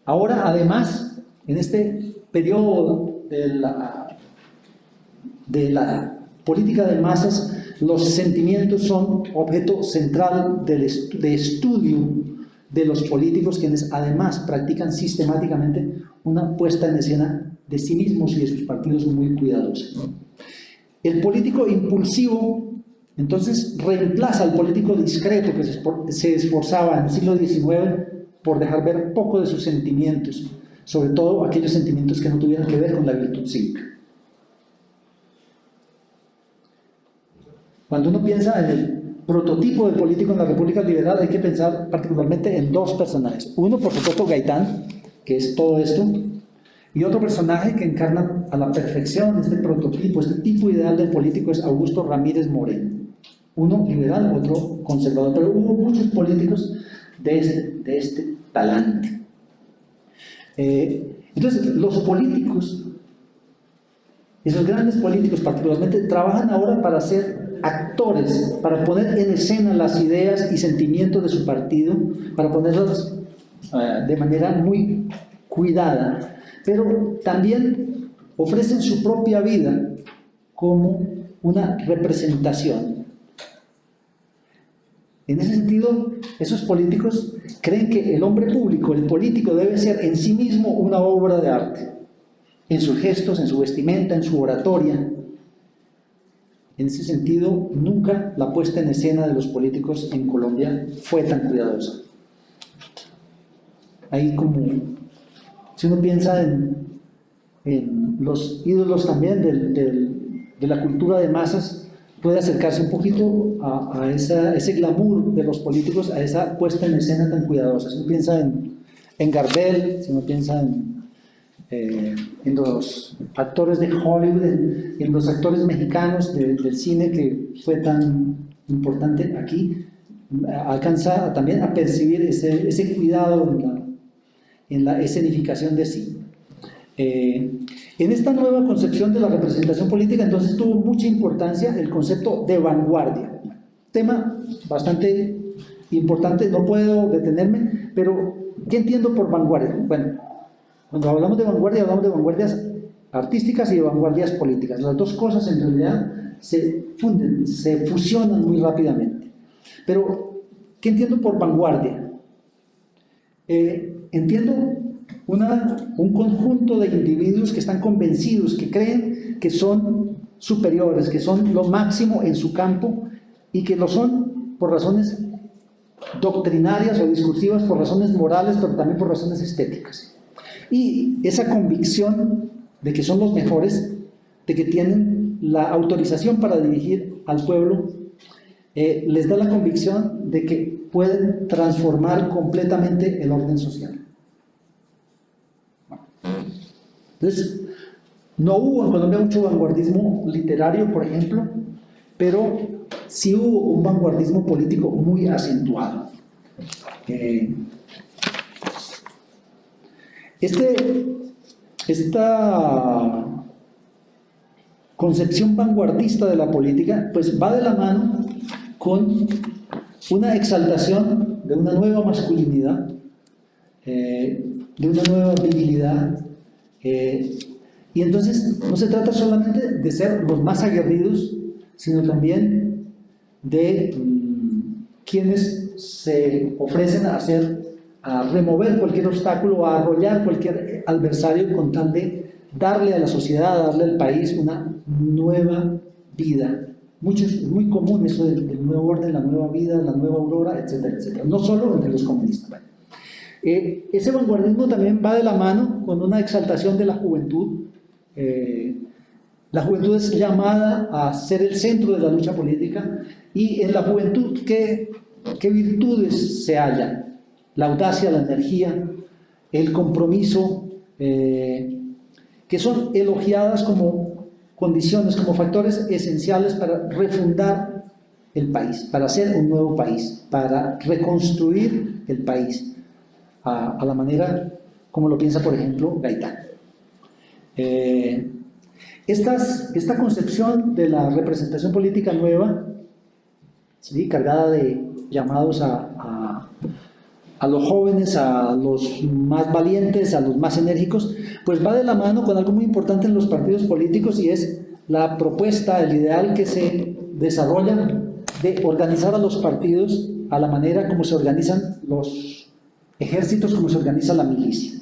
S1: Ahora, además, en este periodo de la política de masas, los sentimientos son objeto central de estudio de los políticos, quienes además practican sistemáticamente una puesta en escena de sí mismos y de sus partidos muy cuidadosa. El político impulsivo, entonces, reemplaza al político discreto que se esforzaba en el siglo XIX por dejar ver poco de sus sentimientos, sobre todo aquellos sentimientos que no tuvieran que ver con la virtud cívica. Cuando uno piensa prototipo del político en la República Liberal, hay que pensar particularmente en dos personajes. Uno, por supuesto, Gaitán, que es todo esto, y otro personaje que encarna a la perfección este prototipo, este tipo ideal del político es Augusto Ramírez Moreno. Uno liberal, otro conservador, pero hubo muchos políticos de este talante. Entonces, los políticos, esos grandes políticos particularmente, trabajan ahora para ser actores, para poner en escena las ideas y sentimientos de su partido, para ponerlas de manera muy cuidada, pero también ofrecen su propia vida como una representación. En ese sentido, esos políticos creen que el hombre público, el político, debe ser en sí mismo una obra de arte, en sus gestos, en su vestimenta, en su oratoria. En ese sentido, nunca la puesta en escena de los políticos en Colombia fue tan cuidadosa. Ahí como, si uno piensa en los ídolos también de la cultura de masas, puede acercarse un poquito a ese glamour de los políticos, a esa puesta en escena tan cuidadosa. Si uno piensa en Gardel, si uno piensa en los actores de Hollywood, en los actores mexicanos del cine que fue tan importante aquí, alcanza también a percibir ese cuidado en la escenificación de sí. En esta nueva concepción de la representación política, entonces tuvo mucha importancia el concepto de vanguardia, tema bastante importante, no puedo detenerme, pero ¿qué entiendo por vanguardia? Bueno, cuando hablamos de vanguardias artísticas y de vanguardias políticas. Las dos cosas en realidad se funden, se fusionan muy rápidamente. Pero, ¿qué entiendo por vanguardia? Entiendo un conjunto de individuos que están convencidos, que creen que son superiores, que son lo máximo en su campo y que lo son por razones doctrinarias o discursivas, por razones morales, pero también por razones estéticas. Y esa convicción de que son los mejores, de que tienen la autorización para dirigir al pueblo, les da la convicción de que pueden transformar completamente el orden social. Entonces, no hubo en Colombia mucho vanguardismo literario, por ejemplo, pero sí hubo un vanguardismo político muy acentuado. Esta concepción vanguardista de la política pues va de la mano con una exaltación de una nueva masculinidad, de una nueva virilidad, y entonces no se trata solamente de ser los más aguerridos, sino también de quienes se ofrecen a remover cualquier obstáculo, a arrollar cualquier adversario con tal de darle a la sociedad, darle al país una nueva vida. Muy común eso del nuevo orden, la nueva vida, la nueva aurora, etcétera, etcétera. No solo entre los comunistas. Bueno, ese vanguardismo también va de la mano con una exaltación de la juventud. La juventud es llamada a ser el centro de la lucha política, y en la juventud, ¿qué virtudes se hallan? La audacia, la energía, el compromiso, que son elogiadas como condiciones, como factores esenciales para refundar el país, para hacer un nuevo país, para reconstruir el país a la manera como lo piensa, por ejemplo, Gaitán. Esta concepción de la representación política nueva, ¿sí?, cargada de llamados a los jóvenes, a los más valientes, a los más enérgicos, pues va de la mano con algo muy importante en los partidos políticos, y es la propuesta, el ideal que se desarrolla de organizar a los partidos a la manera como se organizan los ejércitos, como se organiza la milicia.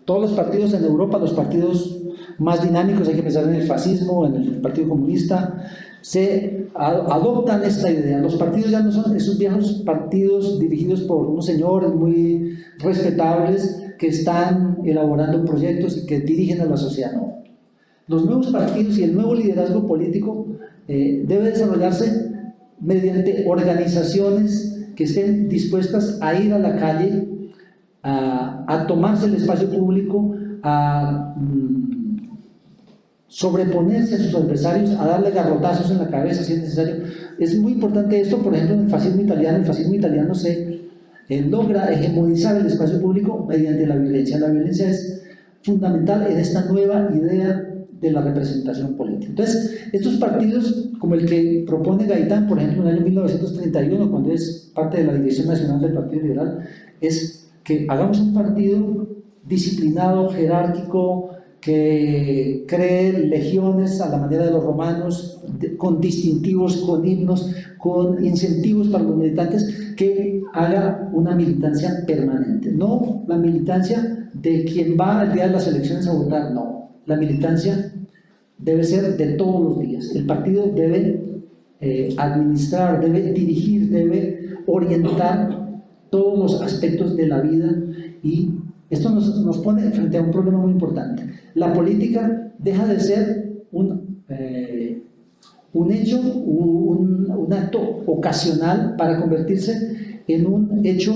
S1: Todos los partidos en Europa, los partidos más dinámicos, hay que pensar en el fascismo, en el Partido Comunista, se adoptan esta idea. Los partidos ya no son esos viejos partidos dirigidos por unos señores muy respetables que están elaborando proyectos y que dirigen a la sociedad. No. Los nuevos partidos y el nuevo liderazgo político debe desarrollarse mediante organizaciones que estén dispuestas a ir a la calle, a tomarse el espacio público, a sobreponerse a sus adversarios, a darle garrotazos en la cabeza si es necesario. Es muy importante esto, por ejemplo, en el fascismo italiano se logra hegemonizar el espacio público mediante la violencia. La violencia es fundamental en esta nueva idea de la representación política. Entonces, estos partidos, como el que propone Gaitán, por ejemplo, en el año 1931, cuando es parte de la Dirección Nacional del Partido Liberal, es que hagamos un partido disciplinado, jerárquico, que cree legiones a la manera de los romanos, con distintivos, con himnos, con incentivos para los militantes, que haga una militancia permanente. No la militancia de quien va el día de las elecciones a votar, no. La militancia debe ser de todos los días. El partido debe administrar, debe dirigir, debe orientar todos los aspectos de la vida, y esto nos pone frente a un problema muy importante. La política deja de ser un hecho, un acto ocasional para convertirse en un hecho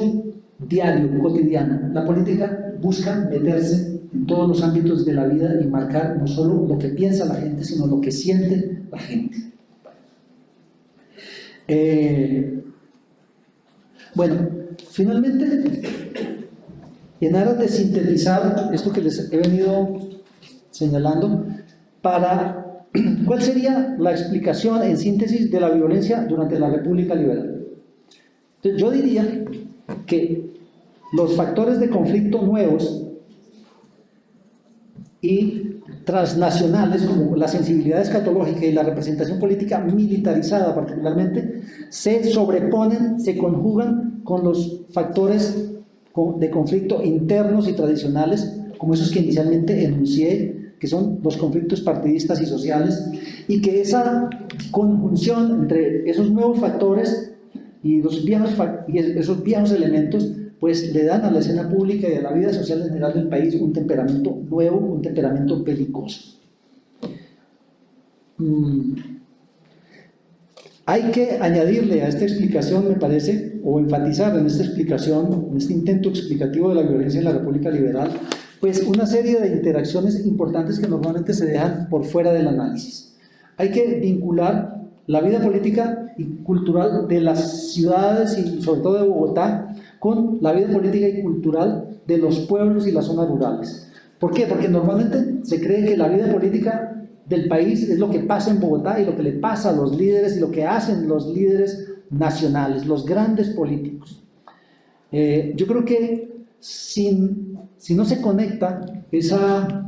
S1: diario, cotidiano. La política busca meterse en todos los ámbitos de la vida y marcar no solo lo que piensa la gente, sino lo que siente la gente. Bueno, finalmente, en aras de sintetizar esto que les he venido señalando, ¿cuál sería la explicación en síntesis de la violencia durante la República Liberal? Entonces, yo diría que los factores de conflicto nuevos y transnacionales, como la sensibilidad escatológica y la representación política militarizada particularmente, se sobreponen, se conjugan con los factores de conflicto internos y tradicionales, como esos que inicialmente enuncié, que son los conflictos partidistas y sociales, y que esa conjunción entre esos nuevos factores y esos viejos elementos, pues le dan a la escena pública y a la vida social en general del país un temperamento nuevo, un temperamento belicoso. Hay que añadirle a esta explicación, me parece, o enfatizar en esta explicación, en este intento explicativo de la violencia en la República Liberal, pues una serie de interacciones importantes que normalmente se dejan por fuera del análisis. Hay que vincular la vida política y cultural de las ciudades y sobre todo de Bogotá con la vida política y cultural de los pueblos y las zonas rurales. ¿Por qué? Porque normalmente se cree que la vida política del país es lo que pasa en Bogotá y lo que le pasa a los líderes y lo que hacen los líderes nacionales, los grandes políticos. Yo creo que si no se conecta esa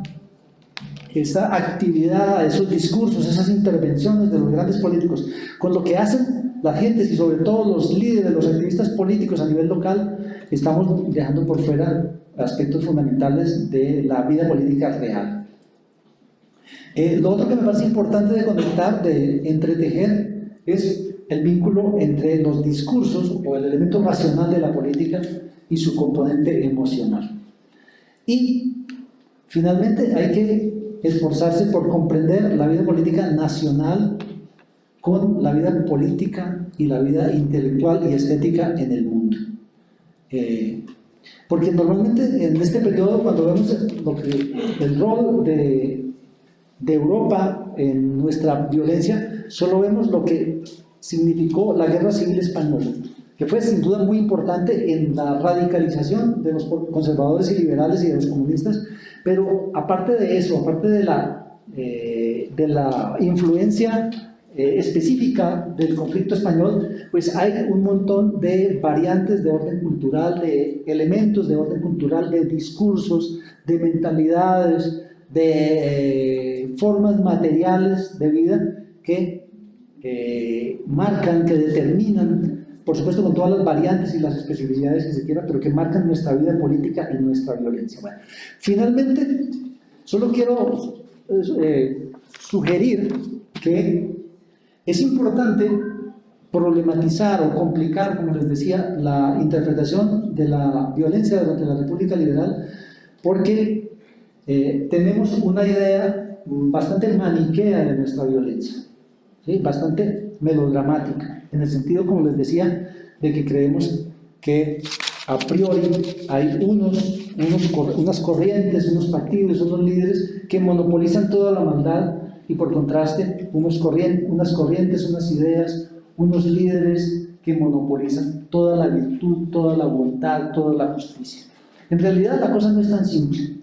S1: actividad, esos discursos, esas intervenciones de los grandes políticos con lo que hacen las gentes y sobre todo los líderes, los activistas políticos a nivel local, estamos dejando por fuera aspectos fundamentales de la vida política real. Lo otro que me parece importante de conectar, de entretejer, es el vínculo entre los discursos o el elemento racional de la política y su componente emocional. Y finalmente hay que esforzarse por comprender la vida política nacional con la vida política y la vida intelectual y estética en el mundo. Porque normalmente en este periodo, cuando vemos el rol de Europa en nuestra violencia, solo vemos lo que significó la Guerra Civil Española, que fue sin duda muy importante en la radicalización de los conservadores y liberales y de los comunistas, pero aparte de eso, aparte de la influencia específica del conflicto español, pues hay un montón de variantes de orden cultural, de elementos de orden cultural, de discursos, de mentalidades, de formas materiales de vida que marcan, que determinan, por supuesto con todas las variantes y las especificidades que se quieran, pero que marcan nuestra vida política y nuestra violencia. Bueno, finalmente, solo quiero sugerir que es importante problematizar o complicar, como les decía, la interpretación de la violencia durante la República Liberal, porque tenemos una idea bastante maniquea de nuestra violencia, ¿sí? Bastante melodramática, en el sentido, como les decía, de que creemos que a priori hay unas corrientes, unos partidos, unos líderes que monopolizan toda la maldad y por contraste unas corrientes, unas ideas, unos líderes que monopolizan toda la virtud, toda la bondad, toda la justicia. En realidad la cosa no es tan simple.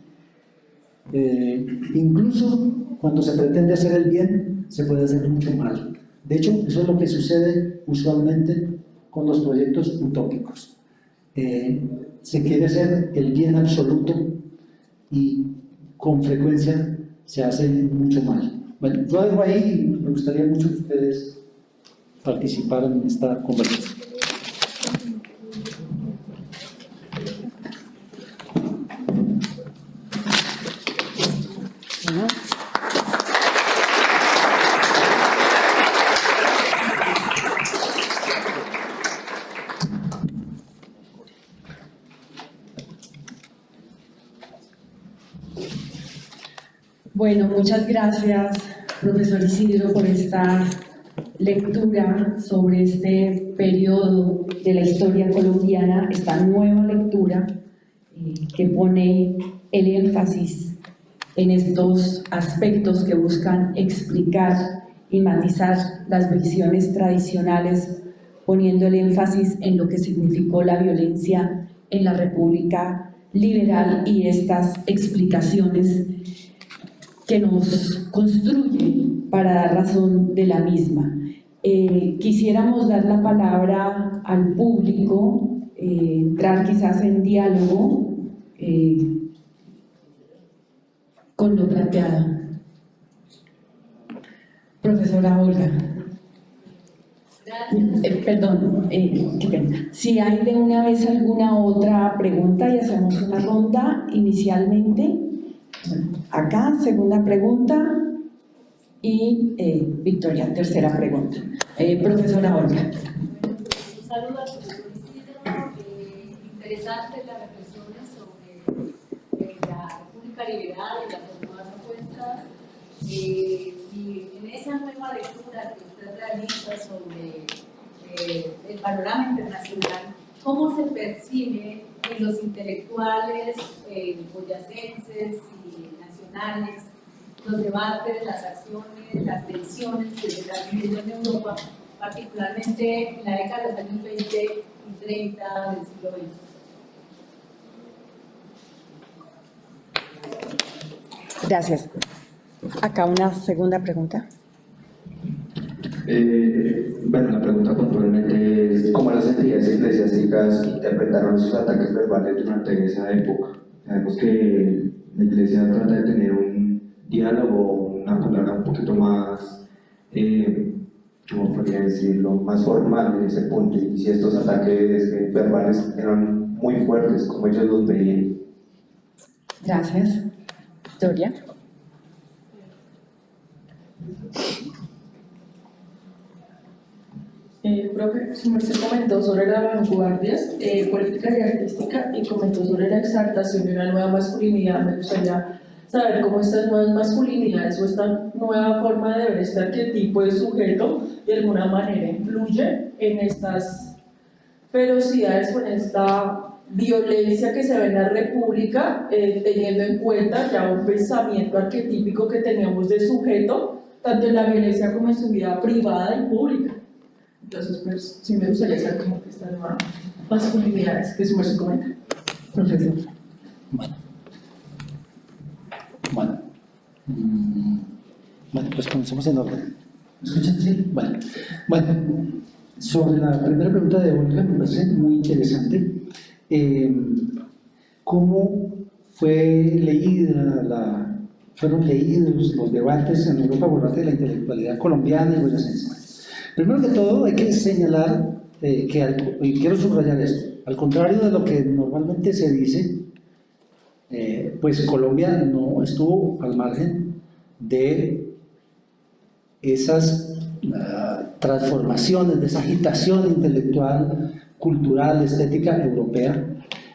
S1: Incluso cuando se pretende hacer el bien, se puede hacer mucho mal. De hecho, eso es lo que sucede usualmente con los proyectos utópicos. Se quiere hacer el bien absoluto y con frecuencia se hace mucho mal. Bueno, yo dejo ahí y me gustaría mucho que ustedes participaran en esta conversación.
S2: Bueno, muchas gracias, profesor Isidro, por esta lectura sobre este periodo de la historia colombiana, esta nueva lectura que pone el énfasis en estos aspectos que buscan explicar y matizar las visiones tradicionales, poniendo el énfasis en lo que significó la violencia en la República Liberal y estas explicaciones que nos construyen para dar razón de la misma. Quisiéramos dar la palabra al público, entrar quizás en diálogo con lo planteado. Profesora Olga. Perdón, qué pena. Si hay de una vez alguna otra pregunta y hacemos una ronda inicialmente. Acá, segunda pregunta, y Victoria, tercera pregunta. Profesora Olga.
S3: Un saludo al profesor Isidro. Interesantes las reflexiones sobre la República Liberal y las nuevas apuestas. Y en esa nueva lectura que usted realiza sobre el panorama internacional, ¿cómo se percibe en los intelectuales boyacenses y nacionales los debates, las acciones, las tensiones que se están viviendo en Europa, particularmente en la década de los años 20 y 30 del siglo XX?
S2: Gracias. Acá una segunda pregunta.
S4: Bueno, la pregunta puntualmente es ¿cómo las entidades eclesiásticas interpretaron sus ataques verbales durante esa época? Sabemos que la Iglesia trata de tener un diálogo, una palabra un poquito más, ¿cómo podría decirlo?, más formal en ese punto, y si estos ataques verbales eran muy fuertes, como ellos los veían.
S2: Gracias. Victoria.
S5: Profe, se comentó sobre las vanguardias políticas y artísticas y comentó sobre la exaltación de una nueva masculinidad. Me gustaría saber cómo estas nuevas masculinidades o esta nueva forma de ver este arquetipo de sujeto de alguna manera influye en estas ferocidades, con esta violencia que se ve en la República, teniendo en cuenta ya un pensamiento arquetípico que teníamos de sujeto, tanto en la violencia como en su vida privada y pública. Entonces, pues, sí me gustaría saber cómo que estas nuevas masculinidades que se comenta.
S2: Profesor.
S1: Bueno, pues comencemos en orden. ¿Me escuchan? Sí. Bueno, sobre la primera pregunta de Olga, me parece muy interesante. ¿Cómo fueron leídos los debates en Europa por parte de la intelectualidad colombiana y boyacense? Primero que todo, hay que señalar y quiero subrayar esto, al contrario de lo que normalmente se dice, pues Colombia no estuvo al margen de esas transformaciones, de esa agitación intelectual, cultural, estética europea,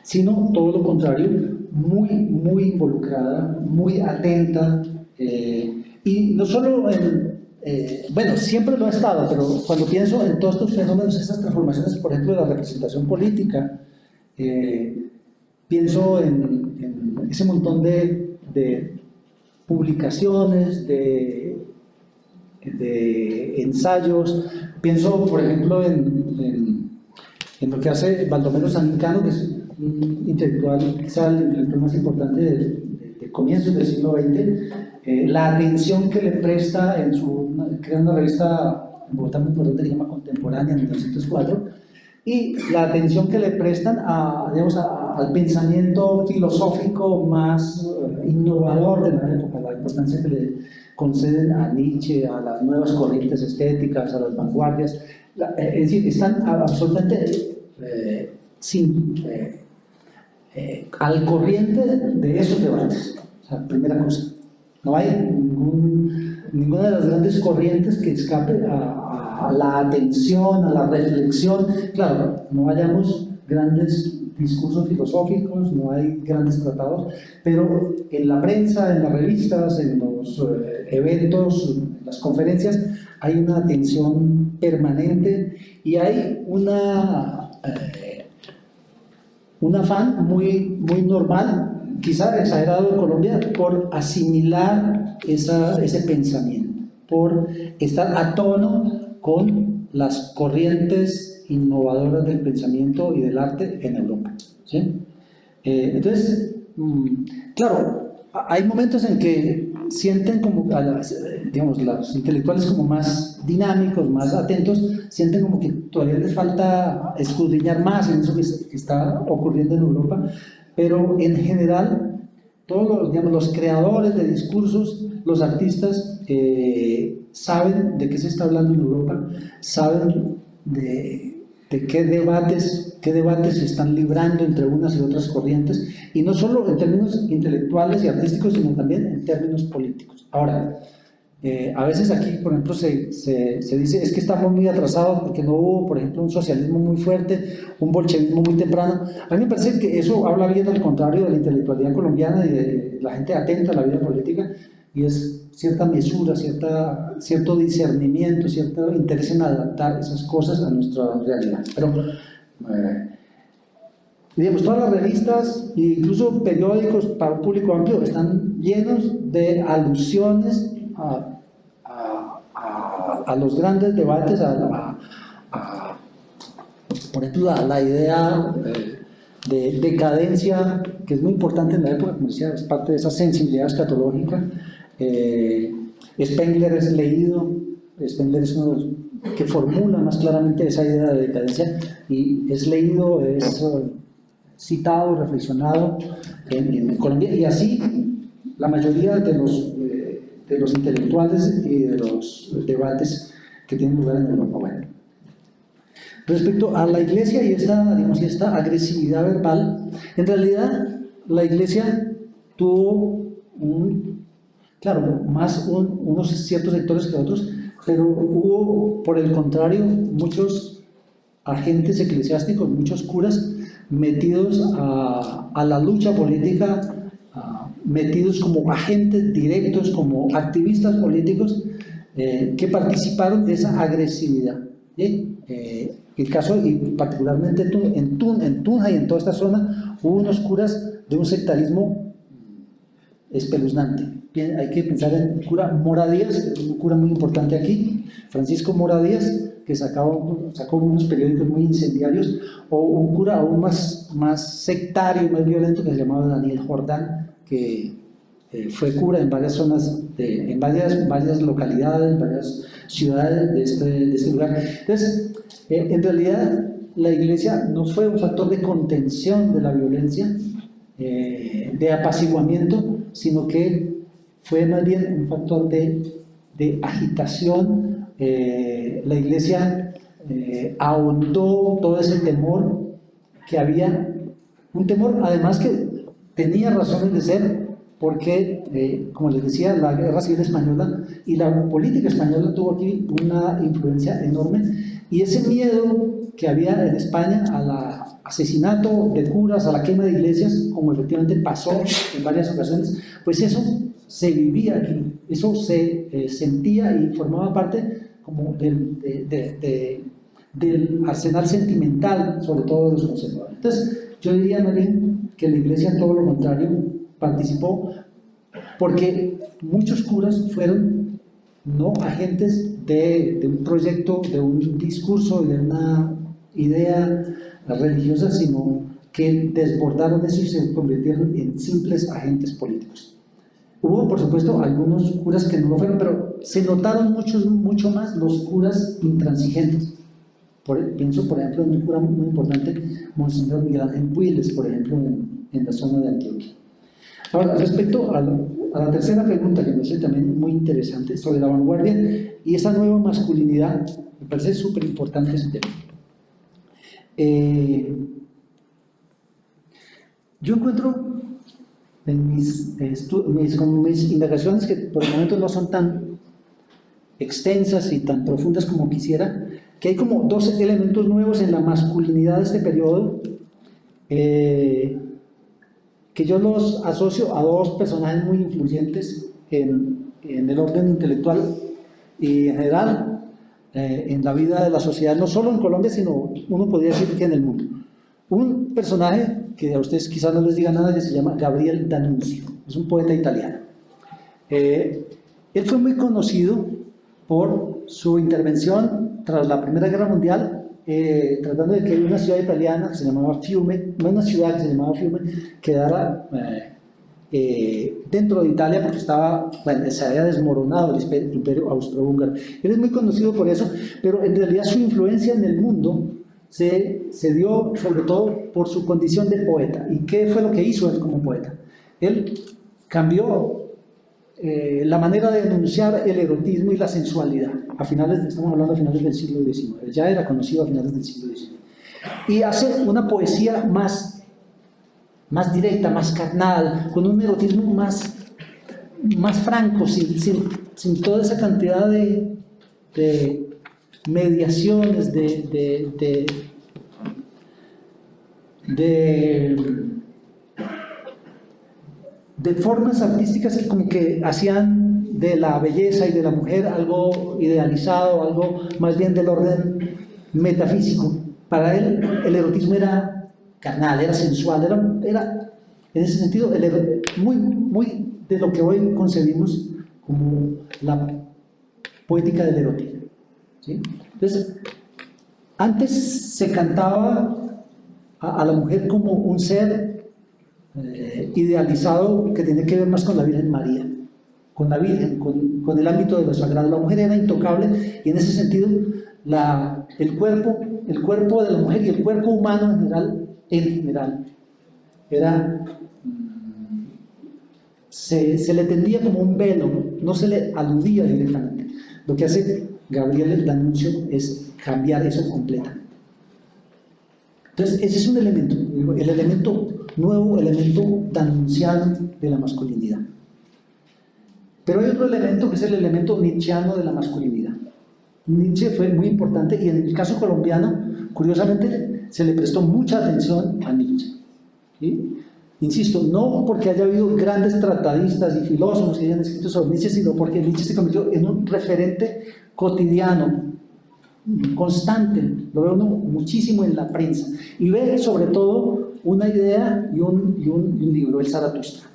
S1: sino todo lo contrario, muy involucrada, muy atenta, y no solo bueno, siempre lo ha estado, pero cuando pienso en todos estos fenómenos, estas transformaciones, por ejemplo, de la representación política, pienso en ese montón de publicaciones, de ensayos, pienso, por ejemplo, en lo que hace Baldomero Sanicano, que es un intelectual, quizá el intelectual más importante de comienzos del siglo XX, la atención que le presta crea una revista en Bogotá muy importante que se llama Contemporánea en 1904, y la atención que le prestan al pensamiento filosófico más innovador de la época, la importancia que le conceden a Nietzsche, a las nuevas corrientes estéticas, a las vanguardias, es decir, están absolutamente al corriente de esos debates. O sea, primera cosa, no hay ninguna de las grandes corrientes que escape a la atención, a la reflexión. Claro, no hayamos grandes discursos filosóficos, no hay grandes tratados, pero en la prensa, en las revistas, en los eventos, en las conferencias, hay una atención permanente y hay un afán muy normal, quizá exagerado en Colombia, por asimilar ese pensamiento, por estar a tono con las corrientes innovadoras del pensamiento y del arte en Europa, ¿sí? Entonces, claro, hay momentos en que sienten como, digamos, los intelectuales como más dinámicos, más atentos, sienten como que todavía les falta escudriñar más en eso que está ocurriendo en Europa, pero en general, todos los creadores de discursos, los artistas, saben de qué se está hablando en Europa, saben de qué debates se están librando entre unas y otras corrientes, y no solo en términos intelectuales y artísticos, sino también en términos políticos. Ahora, a veces aquí, por ejemplo, se dice, es que estamos muy atrasados porque no hubo, por ejemplo, un socialismo muy fuerte, un bolchevismo muy temprano. A mí me parece que eso habla bien al contrario de la intelectualidad colombiana y de la gente atenta a la vida política, y es cierta mesura, cierto discernimiento, cierto interés en adaptar esas cosas a nuestra realidad. Pero, digamos, todas las revistas e incluso periódicos para un público amplio están llenos de alusiones a los grandes debates, por ejemplo, la idea de decadencia, que es muy importante en la época, como decía, es parte de esa sensibilidad escatológica. Spengler es leído, Spengler es uno de los que formula más claramente esa idea de decadencia, y es leído, es citado, reflexionado en Colombia, y así la mayoría de los intelectuales y de los debates que tienen lugar en Europa. Bueno, respecto a la Iglesia y esta agresividad verbal, en realidad la Iglesia tuvo claro, más unos ciertos sectores que otros, pero hubo, por el contrario, muchos agentes eclesiásticos, muchos curas metidos a la lucha política, metidos como agentes directos, como activistas políticos, que participaron de esa agresividad. El caso, y particularmente en Tunja y en toda esta zona, hubo unos curas de un sectarismo espeluznante. Hay que pensar en el cura Mora Díaz, un cura muy importante aquí, Francisco Mora Díaz, que sacó unos periódicos muy incendiarios, o un cura aún más sectario, más violento, que se llamaba Daniel Jordán, que fue cura en varias zonas, en varias localidades, varias ciudades de este lugar. Entonces, en realidad, la Iglesia no fue un factor de contención de la violencia, de apaciguamiento, sino que fue más bien un factor de agitación. La Iglesia ahondó todo ese temor que había, un temor además que tenía razones de ser, porque, como les decía, la Guerra Civil Española y la política española tuvo aquí una influencia enorme, y ese miedo que había en España al asesinato de curas, a la quema de iglesias, como efectivamente pasó en varias ocasiones, pues eso se vivía aquí, eso se sentía y formaba parte como del arsenal sentimental, sobre todo de los conservadores. Entonces, yo diría más bien que la Iglesia, todo lo contrario, participó, porque muchos curas fueron no agentes de un proyecto, de un discurso, de una idea religiosa, sino que desbordaron eso y se convirtieron en simples agentes políticos. Hubo, por supuesto, algunos curas que no lo fueron, pero se notaron mucho más los curas intransigentes. Pienso, por ejemplo, en un cura muy importante, Monseñor Miguel Ángel Puiles, por ejemplo, en la zona de Antioquia. Ahora, respecto a la tercera pregunta, que me parece también muy interesante, sobre la vanguardia y esa nueva masculinidad, me parece súper importante ese tema. Yo encuentro en mis indagaciones, que por el momento no son tan extensas y tan profundas como quisiera, que hay como dos elementos nuevos en la masculinidad de este periodo, que yo los asocio a dos personajes muy influyentes en el orden intelectual y en general en la vida de la sociedad, no solo en Colombia, sino uno podría decir que en el mundo. Un personaje que a ustedes quizás no les diga nada, que se llama Gabriel D'Annunzio, es un poeta italiano. Él fue muy conocido por su intervención tras la Primera Guerra Mundial, tratando de que una ciudad italiana que se llamaba Fiume, no una ciudad que se llamaba Fiume, quedara dentro de Italia, porque estaba, bueno, se había desmoronado el imperio austrohúngaro. Él es muy conocido por eso, pero en realidad su influencia en el mundo se dio sobre todo por su condición de poeta. ¿Y qué fue lo que hizo él como poeta? Él cambió la manera de denunciar el erotismo y la sensualidad. Estamos hablando a finales del siglo XIX, él ya era conocido a finales del siglo XIX. Y hace una poesía más directa, más carnal, con un erotismo más franco, sin toda esa cantidad de mediaciones, de formas artísticas que como que hacían de la belleza y de la mujer algo idealizado, algo más bien del orden metafísico. Para él el erotismo era carnal, era sensual, era en ese sentido muy de lo que hoy concebimos como la poética del erotismo, ¿sí? Entonces, antes se cantaba a la mujer como un ser idealizado que tiene que ver más con la Virgen María, con la Virgen, con el ámbito de lo sagrado. La mujer era intocable y en ese sentido el cuerpo de la mujer y el cuerpo humano en general se le tendía como un velo, no se le aludía directamente. Lo que hace Gabriel D'Annunzio es cambiar eso completamente. Entonces, ese es un elemento, el elemento nuevo, elemento d'annunciano de la masculinidad. Pero hay otro elemento que es el elemento nietzscheano de la masculinidad. Nietzsche fue muy importante y en el caso colombiano, curiosamente, se le prestó mucha atención a Nietzsche, ¿sí? Insisto, no porque haya habido grandes tratadistas y filósofos que hayan escrito sobre Nietzsche, sino porque Nietzsche se convirtió en un referente cotidiano, constante, lo ve uno muchísimo en la prensa, y ve sobre todo una idea y un libro, el Zaratustra.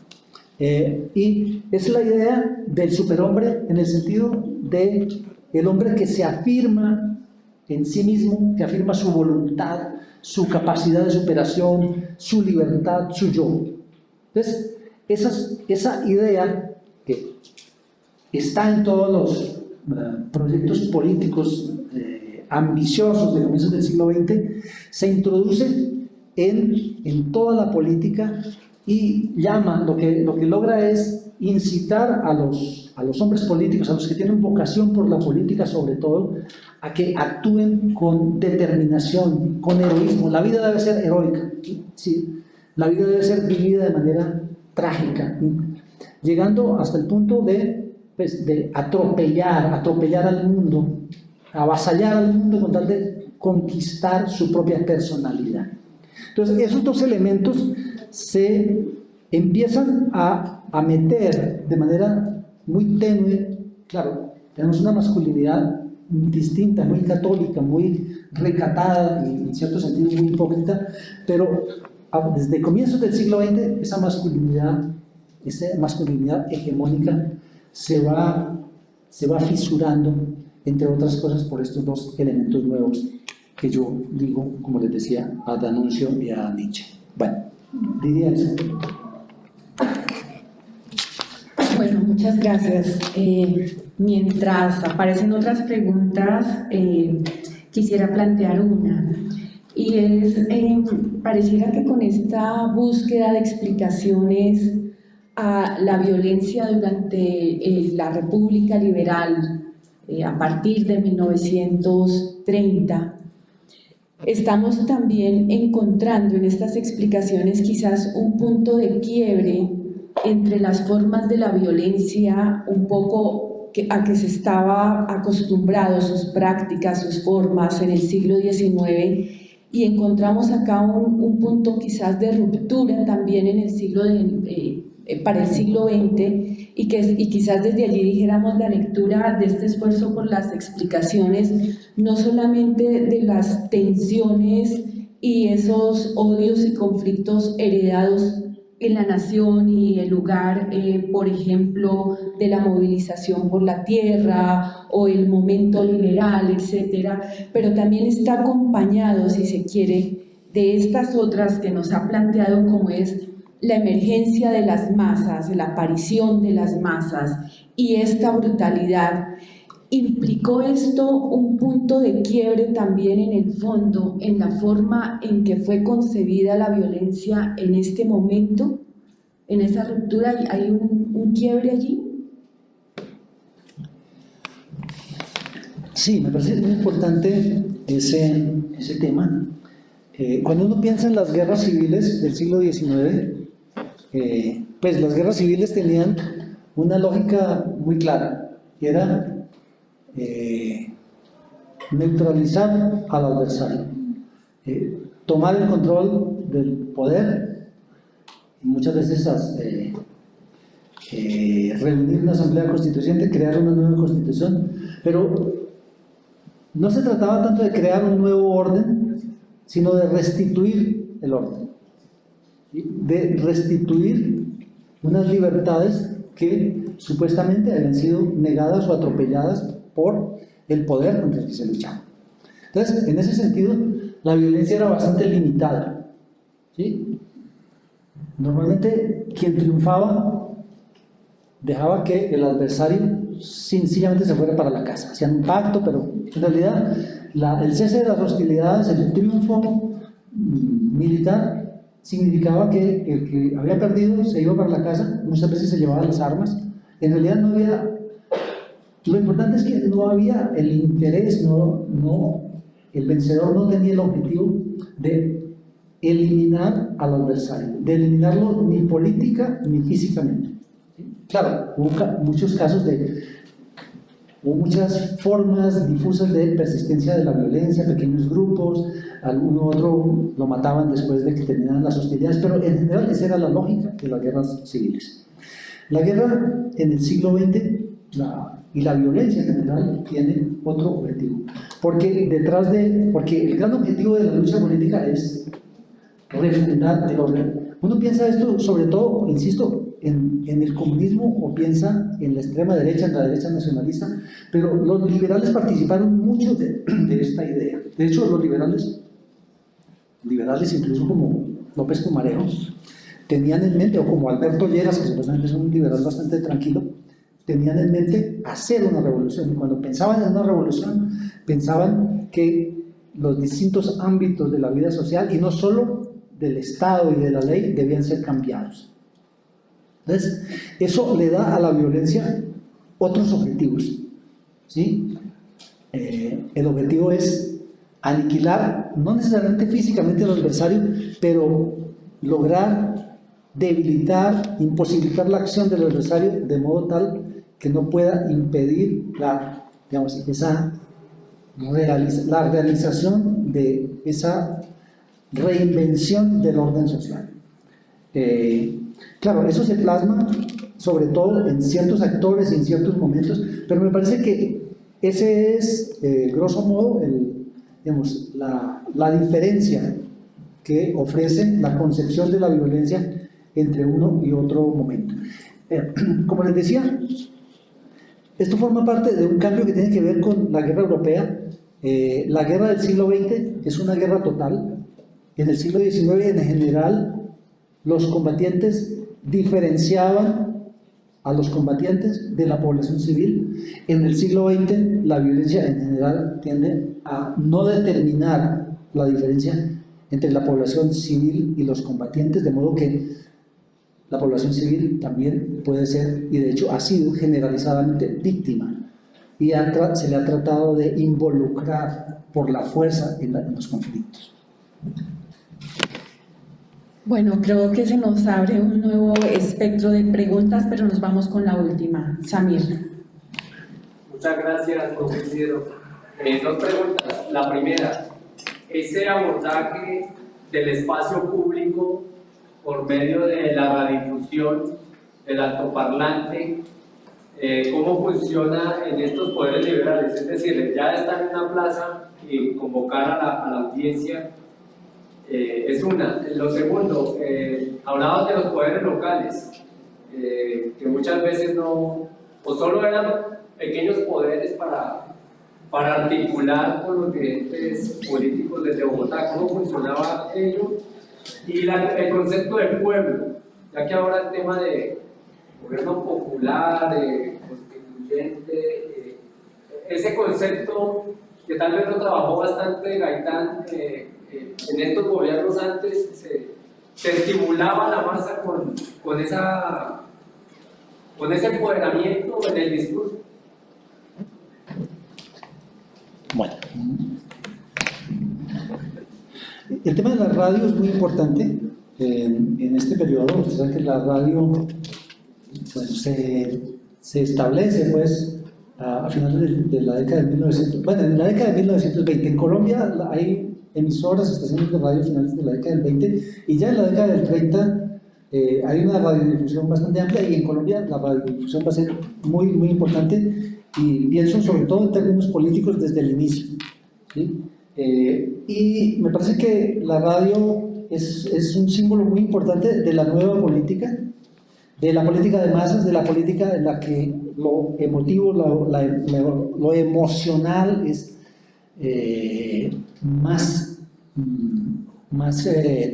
S1: Y es la idea del superhombre en el sentido de el hombre que se afirma en sí mismo, que afirma su voluntad, su capacidad de superación, su libertad, su yo. Entonces, esa idea que está en todos los proyectos políticos ambiciosos de comienzos del siglo XX, se introduce en toda la política y llama, lo que logra es incitar a los hombres políticos, a los que tienen vocación por la política sobre todo, a que actúen con determinación, con heroísmo. La vida debe ser heroica, ¿sí? La vida debe ser vivida de manera trágica, llegando hasta el punto de atropellar al mundo, avasallar al mundo con tal de conquistar su propia personalidad. Entonces, esos dos elementos se empiezan a a meter de manera muy tenue, claro, tenemos una masculinidad distinta, muy católica, muy recatada y en cierto sentido muy hipócrita, pero desde comienzos del siglo XX esa masculinidad hegemónica se va fisurando, entre otras cosas, por estos dos elementos nuevos que yo digo, como les decía, a D'Annunzio y a Nietzsche. Bueno, diría eso.
S2: Bueno, muchas gracias. Mientras aparecen otras preguntas, quisiera plantear una. Y es, pareciera que con esta búsqueda de explicaciones a la violencia durante la República Liberal, a partir de 1930, estamos también encontrando en estas explicaciones quizás un punto de quiebre entre las formas de la violencia un poco a que se estaba acostumbrado, sus prácticas, sus formas en el siglo XIX, y encontramos acá un punto quizás de ruptura también en el para el siglo XX, y quizás desde allí dijéramos la lectura de este esfuerzo por las explicaciones, no solamente de las tensiones y esos odios y conflictos heredados en la nación y el lugar, por ejemplo, de la movilización por la tierra o el momento liberal, etcétera, pero también está acompañado, si se quiere, de estas otras que nos ha planteado, como es la emergencia de las masas, la aparición de las masas y esta brutalidad. ¿Implicó esto un punto de quiebre también en el fondo, en la forma en que fue concebida la violencia en este momento? ¿En esa ruptura hay un quiebre allí?
S1: Sí, me parece muy importante ese tema. Cuando uno piensa en las guerras civiles del siglo XIX, pues las guerras civiles tenían una lógica muy clara, que era neutralizar al adversario, tomar el control del poder, y muchas veces reunir una asamblea constituyente, crear una nueva constitución, pero no se trataba tanto de crear un nuevo orden, sino de restituir el orden, de restituir unas libertades que supuestamente habían sido negadas o atropelladas por el poder contra el que se luchaba. Entonces, en ese sentido, la violencia era bastante limitada, ¿sí? Normalmente, quien triunfaba dejaba que el adversario sencillamente se fuera para la casa. Hacían un pacto, pero en realidad el cese de las hostilidades, el triunfo militar, significaba que el que había perdido se iba para la casa, muchas veces se llevaba las armas. En realidad no había... Lo importante es que no había el interés, el vencedor no tenía el objetivo de eliminar al adversario, de eliminarlo ni política ni físicamente. Claro, hubo muchas formas difusas de persistencia de la violencia, pequeños grupos, alguno otro lo mataban después de que terminaran las hostilidades, pero en general esa era la lógica de las guerras civiles. La guerra en el siglo XX y la violencia en general tiene otro objetivo, porque el gran objetivo de la lucha política es refundar el orden. Uno piensa esto sobre todo, insisto, en el comunismo, o piensa en la extrema derecha, en la derecha nacionalista, pero los liberales participaron mucho de esta idea. De hecho, los liberales incluso como López Pumarejo, tenían en mente, o como Alberto Lleras, que supuestamente es un liberal bastante tranquilo, tenían en mente hacer una revolución. Y cuando pensaban en una revolución, pensaban que los distintos ámbitos de la vida social, y no solo del Estado y de la ley, debían ser cambiados. Entonces, eso le da a la violencia otros objetivos, ¿sí? El objetivo es aniquilar, no necesariamente físicamente al adversario, pero lograr debilitar, imposibilitar la acción del adversario de modo tal que no pueda impedir la realización de esa reinvención del orden social. Claro, eso se plasma sobre todo en ciertos actores y en ciertos momentos, pero me parece que ese es, grosso modo, digamos, la diferencia que ofrece la concepción de la violencia entre uno y otro momento. Como les decía, esto forma parte de un cambio que tiene que ver con la guerra europea. La guerra del siglo XX es una guerra total. En el siglo XIX, en general, los combatientes diferenciaban a los combatientes de la población civil. En el siglo XX, la violencia en general tiende a no determinar la diferencia entre la población civil y los combatientes, de modo que la población civil también puede ser, y de hecho ha sido generalizadamente víctima, y se le ha tratado de involucrar por la fuerza en los conflictos.
S2: Bueno, creo que se nos abre un nuevo espectro de preguntas, pero nos vamos con la última. Samir.
S6: Muchas gracias, profesor Isidro. Dos preguntas. La primera, ese abordaje del espacio público por medio de la radiodifusión, del altoparlante, ¿cómo funciona en estos poderes liberales? Es decir, ya estar en una plaza y convocar a la audiencia, es una. Lo segundo, hablabas de los poderes locales, que muchas veces no, o solo eran pequeños poderes para articular con los dirigentes políticos desde Bogotá. ¿Cómo funcionaba ello? Y el concepto de pueblo, ya que ahora el tema de gobierno popular, constituyente, ese concepto que tal vez lo trabajó bastante Gaitán en estos gobiernos antes, se estimulaba la masa con ese empoderamiento en el discurso.
S1: Bueno, el tema de la radio es muy importante en este periodo. Ustedes saben que la radio, bueno, se establece pues a finales de la década de 1900, bueno, en la década de 1920. En Colombia hay emisoras, estaciones de radio a finales de la década del 20, y ya en la década del 30 hay una radiodifusión bastante amplia, y en Colombia la radiodifusión va a ser muy, muy importante, y pienso sobre todo en términos políticos desde el inicio, ¿sí? Y me parece que la radio es un símbolo muy importante de la nueva política, de la política de masas, de la política en la que lo emotivo, lo emocional es más